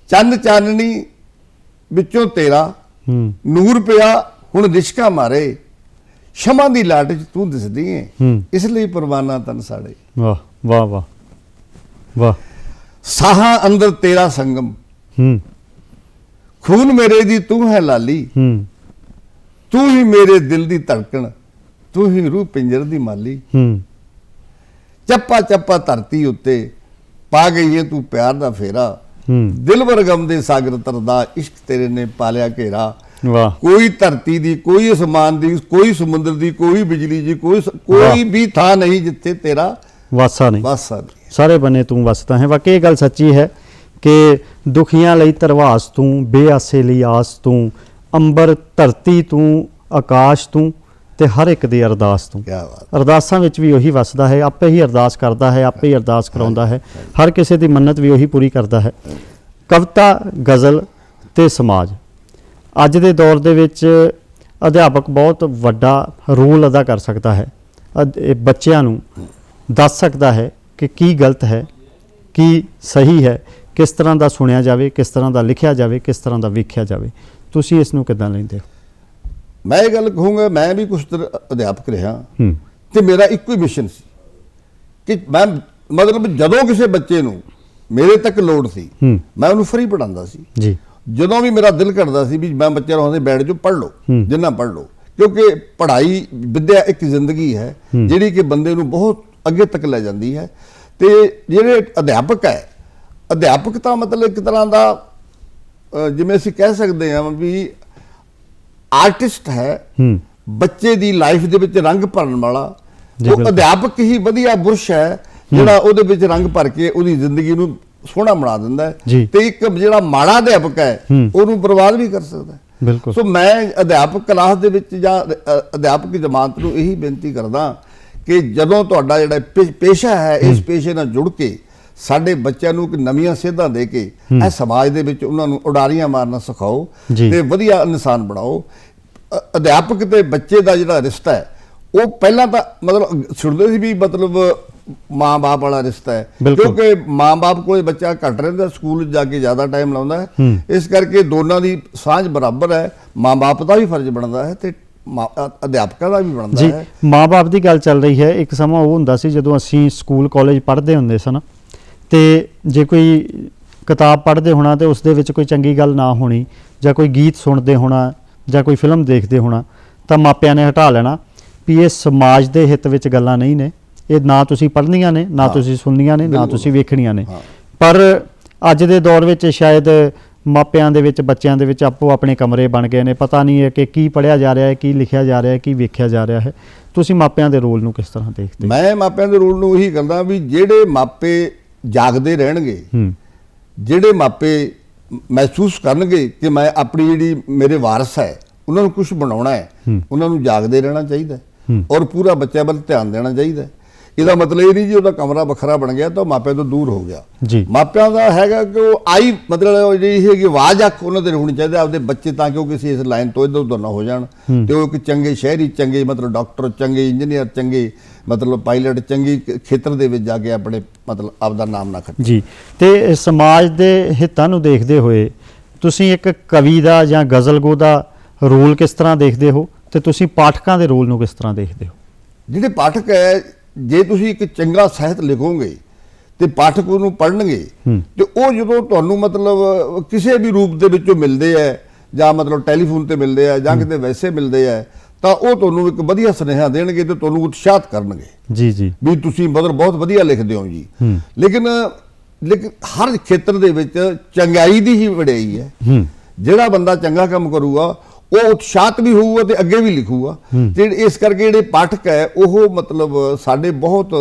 ਚੰਨ ਚਾਨਣੀ ਵਿੱਚੋਂ ਤੇਰਾ ਹੂੰ ਨੂਰ ਪਿਆ ਹੁਣ ਰਿਸ਼ਕਾ ਮਾਰੇ, ਸ਼ਮਾ ਦੀ ਲਾਟ 'ਚ ਤੂੰ ਦਿਸਦੀ ਏ, ਹੂੰ ਇਸ ਲਈ ਪਰਵਾਨਾ ਤਨ ਸਾੜੇ। ਵਾਹ ਵਾਹ ਵਾਹ ਵਾਹ ਸਾਹਾਂ ਅੰਦਰ ਤੇਰਾ ਸੰਗਮ, ਹੂੰ ਖੂਨ ਮੇਰੇ ਦੀ ਤੂੰ ਹੈ ਲਾਲੀ, ਹੂੰ ਤੂੰ ਹੀ ਮੇਰੇ ਦਿਲ ਦੀ ਧੜਕਣ, ਤੂੰ ਹੀ ਰੂਹ ਪਿੰਜਰ ਦੀ ਮਾਲੀ। ਹੂੰ ਚੱਪਾ ਚੱਪਾ ਧਰਤੀ ਉੱਤੇ ਪਾ ਗਈ ਏ ਤੂੰ ਪਿਆਰ ਦਾ ਫੇਰਾ, ਹੂੰ ਦਿਲ ਵਰਗਮ ਦੇ ਸਾਗਰ ਤਰਦਾ, ਇਸ਼ਕ ਤੇਰੇ ਨੇ ਪਾਲਿਆ ਘੇਰਾ। ਵਾਹ ਕੋਈ ਧਰਤੀ ਦੀ, ਕੋਈ ਅਸਮਾਨ ਦੀ, ਕੋਈ ਸਮੁੰਦਰ ਦੀ, ਕੋਈ ਬਿਜਲੀ ਦੀ, ਕੋਈ ਵੀ ਥਾਂ ਨਹੀਂ ਜਿੱਥੇ ਤੇਰਾ ਵਾਸਾ ਨਹੀਂ, ਵਾਸਾ ਨਹੀਂ। ਸਾਰੇ ਬੰਨੇ ਤੂੰ ਵਸਦਾ ਹੈ। ਵਾਕਈ ਇਹ ਗੱਲ ਸੱਚੀ ਹੈ ਕਿ ਦੁਖੀਆਂ ਲਈ ਧਰਵਾਸ ਤੂੰ, ਬੇਆਸੇ ਲਈ ਆਸ ਤੂੰ, ਅੰਬਰ ਧਰਤੀ ਤੂੰ, ਆਕਾਸ਼ ਤੂੰ, ਤੇ ਹਰ ਇੱਕ ਦੀ ਅਰਦਾਸ ਤੂੰ। ਕਿਆ ਬਾਤ। ਅਰਦਾਸਾਂ ਵਿੱਚ ਵੀ ਉਹੀ ਵਸਦਾ ਹੈ, ਆਪੇ ਹੀ ਅਰਦਾਸ ਕਰਦਾ ਹੈ, ਆਪੇ ਹੀ ਅਰਦਾਸ ਕਰਾਉਂਦਾ ਹੈ, ਹਰ ਕਿਸੇ ਦੀ ਮੰਨਤ ਵੀ ਉਹੀ ਪੂਰੀ ਕਰਦਾ ਹੈ। ਕਵਿਤਾ, ਗਜ਼ਲ ਤੇ ਸਮਾਜ, ਅੱਜ ਦੇ ਦੌਰ ਦੇ ਵਿੱਚ ਅਧਿਆਪਕ ਬਹੁਤ ਵੱਡਾ ਰੋਲ ਅਦਾ ਕਰ ਸਕਦਾ ਹੈ। ਇਹ ਬੱਚਿਆਂ ਨੂੰ ਦੱਸ ਸਕਦਾ ਹੈ ਕਿ ਕੀ ਗਲਤ ਹੈ, ਕੀ ਸਹੀ ਹੈ, ਕਿਸ ਤਰ੍ਹਾਂ ਦਾ ਸੁਣਿਆ ਜਾਵੇ, ਕਿਸ ਤਰ੍ਹਾਂ ਦਾ ਲਿਖਿਆ ਜਾਵੇ, ਕਿਸ ਤਰ੍ਹਾਂ ਦਾ ਵੇਖਿਆ ਜਾਵੇ। ਤੁਸੀਂ ਇਸ ਨੂੰ ਕਿੱਦਾਂ ਲੈਂਦੇ ਹੋ? ਮੈਂ ਇਹ ਗੱਲ ਕਹੂੰਗਾ, ਮੈਂ ਵੀ ਕੁਝ ਅਧਿਆਪਕ ਰਿਹਾ ਹੂੰ ਤੇ ਮੇਰਾ ਇੱਕੋ ਹੀ ਮਿਸ਼ਨ ਸੀ ਕਿ ਮੈਂ ਮਤਲਬ ਜਦੋਂ ਕਿਸੇ ਬੱਚੇ ਨੂੰ ਮੇਰੇ ਤੱਕ ਲੋੜ ਸੀ, ਹੂੰ ਮੈਂ ਉਹਨੂੰ ਫਰੀ ਪੜਾਉਂਦਾ ਸੀ। ਜੀ ਜਦੋਂ ਵੀ ਮੇਰਾ ਦਿਲ ਕਰਦਾ ਸੀ ਵੀ ਮੈਂ ਬੱਚਿਆਂ ਨੂੰ ਆਉਂਦੇ ਬੈਠ ਜਾਓ, ਪੜ੍ਹ ਲਓ, ਜਿੰਨਾ ਪੜ੍ਹ ਲਓ, ਕਿਉਂਕਿ ਪੜ੍ਹਾਈ ਵਿਦਿਆ ਇੱਕ ਜ਼ਿੰਦਗੀ ਹੈ ਜਿਹੜੀ ਕਿ ਬੰਦੇ ਨੂੰ ਬਹੁਤ ਅੱਗੇ ਤੱਕ ਲੈ ਜਾਂਦੀ ਹੈ। ਤੇ ਜਿਹੜੇ ਅਧਿਆਪਕ ਹੈ, ਅਧਿਆਪਕ ਤਾਂ ਮਤਲਬ ਇੱਕ ਤਰ੍ਹਾਂ ਦਾ ਜਿਵੇਂ ਅਸੀਂ ਕਹਿ ਸਕਦੇ ਹਾਂ ਵੀ ਆਰਟਿਸਟ ਹੈ, ਹੂੰ ਬੱਚੇ ਦੀ ਲਾਈਫ ਦੇ ਵਿੱਚ ਰੰਗ ਭਰਨ ਵਾਲਾ। ਜੀ, ਉਹ ਬਿਲਕੁਲ। ਅਧਿਆਪਕ ਹੀ ਵਧੀਆ ਬੁਰਸ਼ ਹੈ ਜਿਹੜਾ ਉਹਦੇ ਵਿੱਚ ਰੰਗ ਭਰ ਕੇ ਉਹਦੀ ਜ਼ਿੰਦਗੀ ਨੂੰ ਸੋਹਣਾ ਬਣਾ ਦਿੰਦਾ ਹੈ। ਜੀ। ਤੇ ਇੱਕ ਜਿਹੜਾ ਮਾੜਾ ਅਧਿਆਪਕ ਹੈ ਉਹਨੂੰ ਬਰਬਾਦ ਵੀ ਕਰ ਸਕਦਾ ਹੈ। ਬਿਲਕੁਲ। ਸੋ ਮੈਂ ਅਧਿਆਪਕ ਕਲਾਸ ਦੇ ਵਿੱਚ ਜਾਂ ਅਧਿਆਪਕ ਜਮਾਤ ਨੂੰ ਇਹੀ ਬੇਨਤੀ ਕਰਦਾ ਕਿ ਜਦੋਂ ਤੁਹਾਡਾ ਜਿਹੜਾ ਪੇਸ਼ਾ ਹੈ, ਇਸ ਪੇਸ਼ੇ ਨਾਲ ਜੁੜ ਕੇ ਸਾਡੇ ਬੱਚਿਆਂ ਨੂੰ ਇੱਕ ਨਵੀਆਂ ਸੇਧਾਂ ਦੇ ਕੇ ਇਹ ਸਮਾਜ ਦੇ ਵਿੱਚ ਉਹਨਾਂ ਨੂੰ ਉਡਾਰੀਆਂ ਮਾਰਨਾ ਸਿਖਾਓ ਜੀ। ਤੇ ਵਧੀਆ ਇਨਸਾਨ ਬਣਾਓ। ਅਧਿਆਪਕ ਤੇ ਬੱਚੇ ਦਾ ਜਿਹੜਾ ਰਿਸ਼ਤਾ ਹੈ ਉਹ ਪਹਿਲਾਂ ਤਾਂ ਮਤਲਬ ਸੁਣਦੇ ਸੀ ਵੀ ਮਤਲਬ ਮਾਂ-ਬਾਪ ਵਾਲਾ ਰਿਸ਼ਤਾ ਹੈ, ਬਿਲਕੁਲ। ਕਿਉਂਕਿ ਮਾਂ-ਬਾਪ ਕੋਲ ਬੱਚਾ ਘੱਟ ਰਹਿੰਦਾ, ਸਕੂਲ ਜਾ ਕੇ ਜ਼ਿਆਦਾ ਟਾਈਮ ਲਾਉਂਦਾ ਹੈ, ਇਸ ਕਰਕੇ ਦੋਨਾਂ ਦੀ ਸਾਂਝ ਬਰਾਬਰ ਹੈ। ਮਾਂ-ਬਾਪ ਦਾ ਵੀ ਫਰਜ਼ ਬਣਦਾ ਹੈ ਤੇ ਅਧਿਆਪਕਾਂ ਦਾ ਵੀ ਬਣਦਾ ਜੀ। ਹੈ। ਮਾਂ-ਬਾਪ ਦੀ ਗੱਲ ਚੱਲ ਰਹੀ ਹੈ। ਇੱਕ ਸਮਾਂ ਉਹ ਹੁੰਦਾ ਸੀ ਜਦੋਂ ਅਸੀਂ ਸਕੂਲ ਕਾਲਜ ਪੜ੍ਹਦੇ ਹੁੰਦੇ ਸਨ ਤੇ ਜੇ ਕੋਈ ਕਿਤਾਬ ਪੜ੍ਹਦੇ ਹੋਣਾ ਤੇ ਉਸ ਦੇ ਵਿੱਚ ਕੋਈ ਚੰਗੀ ਗੱਲ ਨਾ ਹੋਣੀ, ਜਾਂ ਕੋਈ ਗੀਤ ਸੁਣਦੇ ਹੋਣਾ, ਜਾਂ ਕੋਈ ਫਿਲਮ ਦੇਖਦੇ ਹੋਣਾ, ਤਾਂ ਮਾਪਿਆਂ ਨੇ ਹਟਾ ਲੈਣਾ ਵੀ ਇਹ ਸਮਾਜ ਦੇ ਹਿੱਤ ਵਿੱਚ ਗੱਲਾਂ ਨਹੀਂ ਨੇ, ਇਹ ਨਾ ਤੁਸੀਂ ਪੜ੍ਹਨੀਆਂ ਨੇ, ਨਾ ਤੁਸੀਂ ਸੁਣਨੀਆਂ ਨੇ, ਨਾ ਤੁਸੀਂ ਵੇਖਣੀਆਂ ਨੇ। ਪਰ ਅੱਜ ਦੇ ਦੌਰ ਵਿੱਚ ਸ਼ਾਇਦ ਮਾਪਿਆਂ ਦੇ ਵਿੱਚ, ਬੱਚਿਆਂ ਦੇ ਵਿੱਚ ਆਪੋ ਆਪਣੇ ਕਮਰੇ ਬਣ ਗਏ ਨੇ। ਪਤਾ ਨਹੀਂ ਹੈ ਕਿ ਕੀ ਪੜ੍ਹਿਆ ਜਾ ਰਿਹਾ ਹੈ, ਕੀ ਲਿਖਿਆ ਜਾ ਰਿਹਾ ਹੈ, ਕੀ ਵੇਖਿਆ ਜਾ ਰਿਹਾ ਹੈ। ਤੁਸੀਂ ਮਾਪਿਆਂ ਦੇ ਰੋਲ ਨੂੰ ਕਿਸ ਤਰ੍ਹਾਂ ਦੇਖਦੇ? ਮੈਂ ਮਾਪਿਆਂ ਦੇ ਰੋਲ ਨੂੰ ਇਹੀ ਕਹਿੰਦਾ ਵੀ ਜਿਹੜੇ ਮਾਪੇ ਜਾਗਦੇ ਰਹਿਣਗੇ, ਜਿਹੜੇ ਮਾਪੇ ਮਹਿਸੂਸ ਕਰਨਗੇ ਕਿ ਮੈਂ ਆਪਣੀ ਜਿਹੜੀ ਮੇਰੇ ਵਾਰਸ ਹੈ ਉਹਨਾਂ ਨੂੰ ਕੁਝ ਬਣਾਉਣਾ ਹੈ, ਉਹਨਾਂ ਨੂੰ ਜਾਗਦੇ ਰਹਿਣਾ ਚਾਹੀਦਾ ਔਰ ਪੂਰਾ ਬੱਚਿਆਂ ਵੱਲ ਧਿਆਨ ਦੇਣਾ ਚਾਹੀਦਾ। ਇਹਦਾ ਮਤਲਬ ਇਹ ਨਹੀਂ ਜੀ ਉਹਦਾ ਕਮਰਾ ਵੱਖਰਾ ਬਣ ਗਿਆ ਤਾਂ ਮਾਪਿਆਂ ਤੋਂ ਦੂਰ ਹੋ ਗਿਆ। ਜੀ। ਮਾਪਿਆਂ ਦਾ ਹੈਗਾ ਕਿ ਉਹ ਆਈ ਮਤਲਬ ਜਿਹੜੀ ਹੈਗੀ ਆਵਾਜ਼ ਅੱਖ ਉਹਨਾਂ ਦੇ ਹੋਣੀ ਚਾਹੀਦੀ ਆਪਦੇ ਬੱਚੇ, ਤਾਂ ਕਿ ਉਹ ਕਿਸੇ ਇਸ ਲਾਈਨ ਤੋਂ ਇੱਧਰ ਉੱਧਰ ਨਾ ਹੋ ਜਾਣ ਤੇ ਉਹ ਇੱਕ ਚੰਗੇ ਸ਼ਹਿਰੀ, ਚੰਗੇ ਮਤਲਬ ਡਾਕਟਰ, ਚੰਗੇ ਇੰਜੀਨੀਅਰ, ਚੰਗੇ ਮਤਲਬ ਪਾਇਲਟ, ਚੰਗੀ ਖੇਤਰ ਦੇ ਵਿੱਚ ਜਾ ਕੇ ਆਪਣੇ ਮਤਲਬ ਆਪਦਾ ਨਾਮ ਨਾ ਖੱਟਣ। ਜੀ। ਤੇ ਸਮਾਜ ਦੇ ਹਿੱਤਾਂ ਨੂੰ ਦੇਖਦੇ ਹੋਏ ਤੁਸੀਂ ਇੱਕ ਕਵੀ ਦਾ ਜਾਂ ਗਜ਼ਲਗੋ ਦਾ ਰੋਲ ਕਿਸ ਤਰ੍ਹਾਂ ਦੇਖਦੇ ਹੋ, ਤੇ ਤੁਸੀਂ ਪਾਠਕਾਂ ਦੇ ਰੋਲ ਨੂੰ ਕਿਸ ਤਰ੍ਹਾਂ ਦੇਖਦੇ ਹੋ? ਜਿਹੜੇ ਪਾਠਕ ਹੈ, ਜੇ ਤੁਸੀਂ ਇੱਕ ਚੰਗਾ ਸਾਹਿਤ ਲਿਖੋਗੇ ਤੇ ਪਾਠਕ ਉਹਨੂੰ ਪੜ੍ਹਨਗੇ ਤੇ ਉਹ ਜਦੋਂ ਤੁਹਾਨੂੰ ਮਤਲਬ ਕਿਸੇ ਵੀ ਰੂਪ ਦੇ ਵਿੱਚੋਂ ਮਿਲਦੇ ਆ, ਜਾਂ ਮਤਲਬ ਟੈਲੀਫੋਨ ਤੇ ਮਿਲਦੇ ਆ, ਜਾਂ ਕਿਤੇ ਵੈਸੇ ਮਿਲਦੇ ਆ, ਤਾਂ ਉਹ ਤੁਹਾਨੂੰ ਇੱਕ ਵਧੀਆ ਸੁਨੇਹਾ ਦੇਣਗੇ ਤੇ ਤੁਹਾਨੂੰ ਉਤਸ਼ਾਹਿਤ ਕਰਨਗੇ ਜੀ ਜੀ ਵੀ ਤੁਸੀਂ ਮਤਲਬ ਬਹੁਤ ਵਧੀਆ ਲਿਖਦੇ ਹੋ ਜੀ। ਲੇਕਿਨ ਹਰ ਖੇਤਰ ਦੇ ਵਿੱਚ ਚੰਗਾਈ ਦੀ ਹੀ ਵਡਿਆਈ ਹੈ। ਜਿਹੜਾ ਬੰਦਾ ਚੰਗਾ ਕੰਮ ਕਰੂਗਾ ਉਹ ਉਤਸ਼ਾਹਿਤ ਵੀ ਹੋਊਗਾ ਤੇ ਅੱਗੇ ਵੀ ਲਿਖੂਗਾ। ਤੇ ਇਸ ਕਰਕੇ ਜਿਹੜੇ ਪਾਠਕ ਹੈ ਉਹ ਮਤਲਬ ਸਾਡੇ ਬਹੁਤ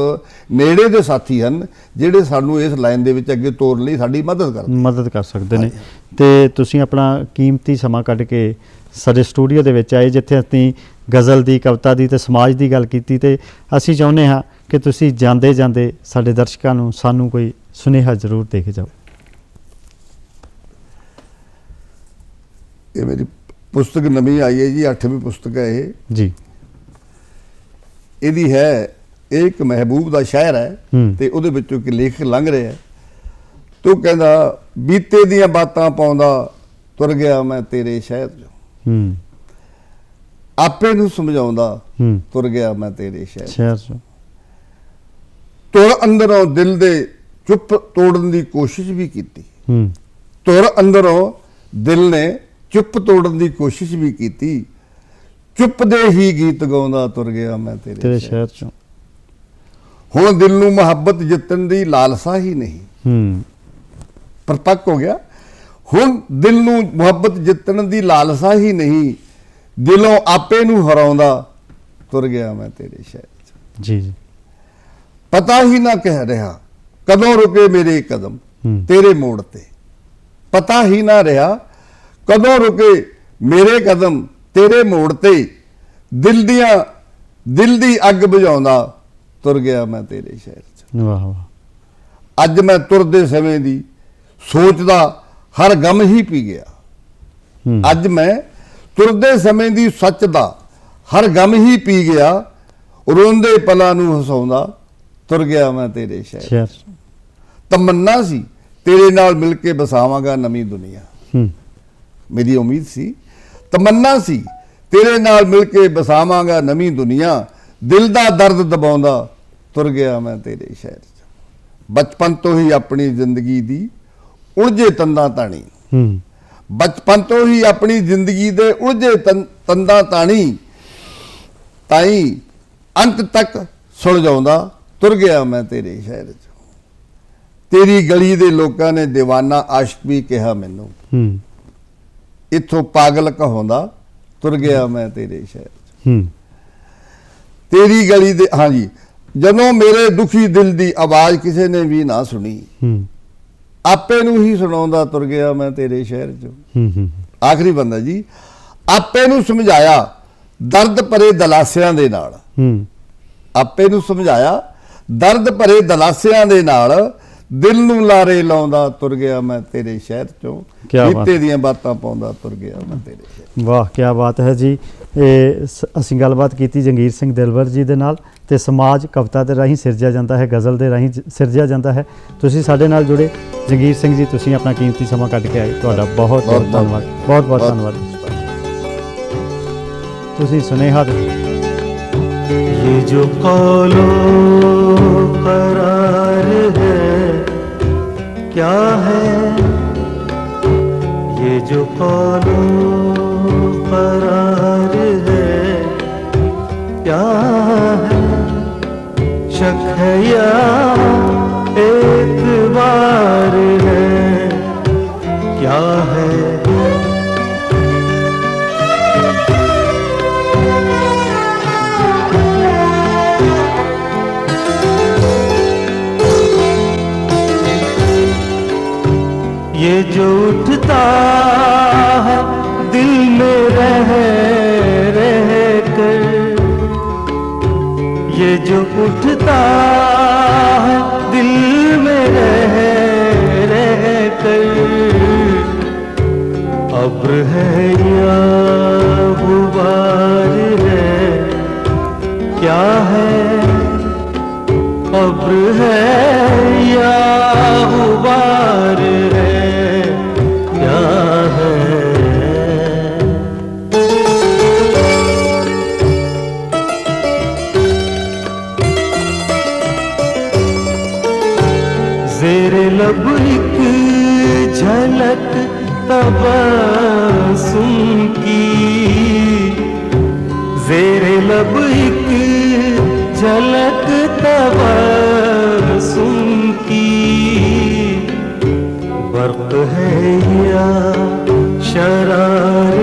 ਨੇੜੇ ਦੇ ਸਾਥੀ ਹਨ, ਜਿਹੜੇ ਸਾਨੂੰ ਇਸ ਲਾਈਨ ਦੇ ਵਿੱਚ ਅੱਗੇ ਤੋਰਨ ਲਈ ਸਾਡੀ ਮਦਦ ਕਰ ਸਕਦੇ ਨੇ। ਤੇ ਤੁਸੀਂ ਆਪਣਾ ਕੀਮਤੀ ਸਮਾਂ ਕੱਢ ਕੇ ਸਾਡੇ ਸਟੂਡੀਓ ਦੇ ਵਿੱਚ ਆਏ, ਜਿੱਥੇ ਅਸੀਂ ਗਜ਼ਲ ਦੀ, ਕਵਿਤਾ ਦੀ ਤੇ ਸਮਾਜ ਦੀ ਗੱਲ ਕੀਤੀ, ਤੇ ਅਸੀਂ ਚਾਹੁੰਦੇ ਹਾਂ ਕਿ ਤੁਸੀਂ ਜਾਂਦੇ ਜਾਂਦੇ ਸਾਡੇ ਦਰਸ਼ਕਾਂ ਨੂੰ, ਸਾਨੂੰ ਕੋਈ ਸੁਨੇਹਾ ਜ਼ਰੂਰ ਦੇ ਕੇ ਜਾਓ। ਇਹ ਮੇਰੀ ਪੁਸਤਕ ਨਵੀਂ ਆਈ ਹੈ ਜੀ, 8ਵੀਂ ਪੁਸਤਕ ਹੈ ਇਹ ਜੀ। ਇਹਦੀ ਹੈ, ਇਹ ਇੱਕ ਮਹਿਬੂਬ ਦਾ ਸ਼ਾਇਰ ਹੈ ਤੇ ਉਹਦੇ ਵਿੱਚੋਂ ਇੱਕ ਲੇਖ ਲੰਘ ਰਿਹਾ ਤੇ ਉਹ ਕਹਿੰਦਾ, ਬੀਤੇ ਦੀਆਂ ਬਾਤਾਂ ਪਾਉਂਦਾ ਤੁਰ ਗਿਆ ਮੈਂ ਤੇਰੇ ਸ਼ਹਿਰ ਚੋਂ, ਆਪੇ ਨੂੰ ਸਮਝਾਉਂਦਾ ਤੁਰ ਗਿਆ ਮੈਂ ਤੇਰੇ ਸ਼ਹਿਰ ਚੋਂ, ਤੁਰ ਅੰਦਰੋਂ ਦਿਲ ਦੇ ਚੁੱਪ ਤੋੜਨ ਦੀ ਕੋਸ਼ਿਸ਼ ਵੀ ਕੀਤੀ, ਤੁਰ ਅੰਦਰੋਂ ਦਿਲ ਨੇ ਚੁੱਪ ਤੋੜਨ ਦੀ ਕੋਸ਼ਿਸ਼ ਵੀ ਕੀਤੀ, ਚੁੱਪ ਦੇ ਹੀ ਗੀਤ ਗਾਉਂਦਾ ਤੁਰ ਗਿਆ ਮੈਂ ਤੇਰੇ ਸ਼ਹਿਰ ਚੋਂ। ਹੁਣ ਦਿਲ ਨੂੰ ਮੁਹੱਬਤ ਜਿੱਤਣ ਦੀ ਲਾਲਸਾ ਹੀ ਨਹੀਂ, ਪਰਪੱਕ ਹੋ ਗਿਆ। ਹੁਣ ਦਿਲ ਨੂੰ ਮੁਹੱਬਤ ਜਿੱਤਣ ਦੀ ਲਾਲਸਾ ਹੀ ਨਹੀਂ, ਦਿਲੋਂ ਆਪੇ ਨੂੰ ਹਰਾਉਂਦਾ ਤੁਰ ਗਿਆ ਮੈਂ ਤੇਰੇ ਸ਼ਹਿਰ ਚ। ਜੀ ਜੀ। ਪਤਾ ਹੀ ਨਾ ਕਹਿ ਰਿਹਾ ਕਦੋਂ ਰੁਕੇ ਮੇਰੇ ਕਦਮ ਤੇਰੇ ਮੋੜ ਤੇ, ਪਤਾ ਹੀ ਨਾ ਰਿਹਾ ਕਦੋਂ ਰੁਕੇ ਮੇਰੇ ਕਦਮ ਤੇਰੇ ਮੋੜ ਤੇ, ਦਿਲ ਦੀ ਅੱਗ ਬੁਝਾਉਂਦਾ ਤੁਰ ਗਿਆ ਮੈਂ ਤੇਰੇ ਸ਼ਹਿਰ ਚ। ਵਾਹ ਵਾਹ। ਅੱਜ ਮੈਂ ਤੁਰਦੇ ਸਮੇਂ ਦੀ ਸੋਚਦਾ ਹਰ ਗਮ ਹੀ ਪੀ ਗਿਆ, ਅੱਜ ਮੈਂ ਤੁਰਦੇ ਸਮੇਂ ਦੀ ਸੱਚ ਦਾ ਹਰ ਗਮ ਹੀ ਪੀ ਗਿਆ, ਰੋਂਦੇ ਪਲਾਂ ਨੂੰ ਹਸਾਉਂਦਾ ਤੁਰ ਗਿਆ ਮੈਂ ਤੇਰੇ ਸ਼ਹਿਰ। ਤਮੰਨਾ ਸੀ ਤੇਰੇ ਨਾਲ ਮਿਲ ਕੇ ਬਸਾਵਾਂਗਾ ਨਵੀਂ ਦੁਨੀਆ, ਮੇਰੀ ਉਮੀਦ ਸੀ, ਤਮੰਨਾ ਸੀ ਤੇਰੇ ਨਾਲ ਮਿਲ ਕੇ ਬਸਾਵਾਂਗਾ ਨਵੀਂ ਦੁਨੀਆ, ਦਿਲ ਦਾ ਦਰਦ ਦਬਾਉਂਦਾ ਤੁਰ ਗਿਆ ਮੈਂ ਤੇਰੇ ਸ਼ਹਿਰ ਚ। ਬਚਪਨ ਤੋਂ ਹੀ ਆਪਣੀ ਜ਼ਿੰਦਗੀ ਦੀ ਉਲਝੇ ਤੰਦਾਂ ਤਾਣੀ, ਬਚਪਨ ਤੋਂ ਹੀ ਆਪਣੀ ਜ਼ਿੰਦਗੀ ਦੇ ਉਲਝੇ ਤੰਦਾਂ ਤਾਣੀ, ਤਾਈ ਅੰਤ ਤੱਕ ਸੁਲਝਾਉਂਦਾ ਤੁਰ ਗਿਆ ਮੈਂ ਤੇਰੇ ਸ਼ਹਿਰ ਚ। ਤੇਰੀ ਗਲੀ ਦੇ ਲੋਕਾਂ ਨੇ ਦੀਵਾਨਾ ਆਸ਼ਕ ਵੀ ਕਿਹਾ ਮੈਨੂੰ, ਇੱਥੋਂ ਪਾਗਲ ਕਹਾਉਂਦਾ ਤੁਰ ਗਿਆ ਮੈਂ ਤੇਰੇ ਸ਼ਹਿਰ ਚ। ਤੇਰੀ ਗਲੀ ਦੇ, ਹਾਂਜੀ, ਜਦੋਂ ਮੇਰੇ ਦੁਖੀ ਦਿਲ ਦੀ ਆਵਾਜ਼ ਕਿਸੇ ਨੇ ਵੀ ਨਾ ਸੁਣੀ, ਆਪੇ ਨੂੰ ਹੀ ਸੁਣਾਉਂਦਾ ਤੁਰ ਗਿਆ ਮੈਂ ਤੇਰੇ ਸ਼ਹਿਰ ਚ। ਆਖਰੀ ਬੰਦਾ ਜੀ, ਆਪੇ ਨੂੰ ਸਮਝਾਇਆ ਦਰਦ ਭਰੇ ਦਲਾਸਿਆਂ ਦੇ ਨਾਲ, ਆਪੇ ਨੂੰ ਸਮਝਾਇਆ ਦਰਦ ਭਰੇ ਦਲਾਸਿਆਂ ਦੇ ਨਾਲ, ਦਿਲ ਨੂੰ ਲਾਰੇ ਲਾਉਂਦਾ ਤੁਰ ਗਿਆ ਮੈਂ ਤੇਰੇ ਸ਼ਹਿਰ ਚੋਂ, ਬੀਤੇ ਦੀਆਂ ਬਾਤਾਂ ਪਾਉਂਦਾ ਤੁਰ ਗਿਆ ਮੈਂ ਤੇਰੇ ਸ਼ਹਿਰ। ਵਾਹ, ਕੀ ਬਾਤ ਹੈ ਜੀ। ਇਹ ਅਸੀਂ ਗੱਲਬਾਤ ਕੀਤੀ ਜੰਗੀਰ ਸਿੰਘ ਦਿਲਬਰ ਜੀ ਦੇ ਨਾਲ, ਤੇ ਸਮਾਜ ਕਵਿਤਾ ਦੇ ਰਾਹੀਂ ਸਿਰਜਿਆ ਜਾਂਦਾ ਹੈ, ਗਜ਼ਲ ਦੇ ਰਾਹੀਂ ਸਿਰਜਿਆ ਜਾਂਦਾ ਹੈ। ਤੁਸੀਂ ਸਾਡੇ ਨਾਲ ਜੁੜੇ ਜੰਗੀਰ ਸਿੰਘ ਜੀ, ਤੁਸੀਂ ਆਪਣਾ ਕੀਮਤੀ ਸਮਾਂ ਕੱਢ ਕੇ ਆਏ, ਤੁਹਾਡਾ ਬਹੁਤ ਬਹੁਤ ਧੰਨਵਾਦ, ਬਹੁਤ ਬਹੁਤ ਧੰਨਵਾਦ। ਤੁਸੀਂ ਸੁਨੇਹਾ ये जो कौलो करार है क्या है, ये जो कौलो करार है क्या है, शक है या एतबार है क्या है। ये जो उठता है दिल में रह कर, ये जो उठता है दिल में रह कर, अब्र है या गुबार है क्या है, अब्र है या गुबार है क्या है। तेरे लब एक झलक तबस्सुम की, ज़ेरे लब एक झलक तबस्सुम की। बर्क़ है या शरार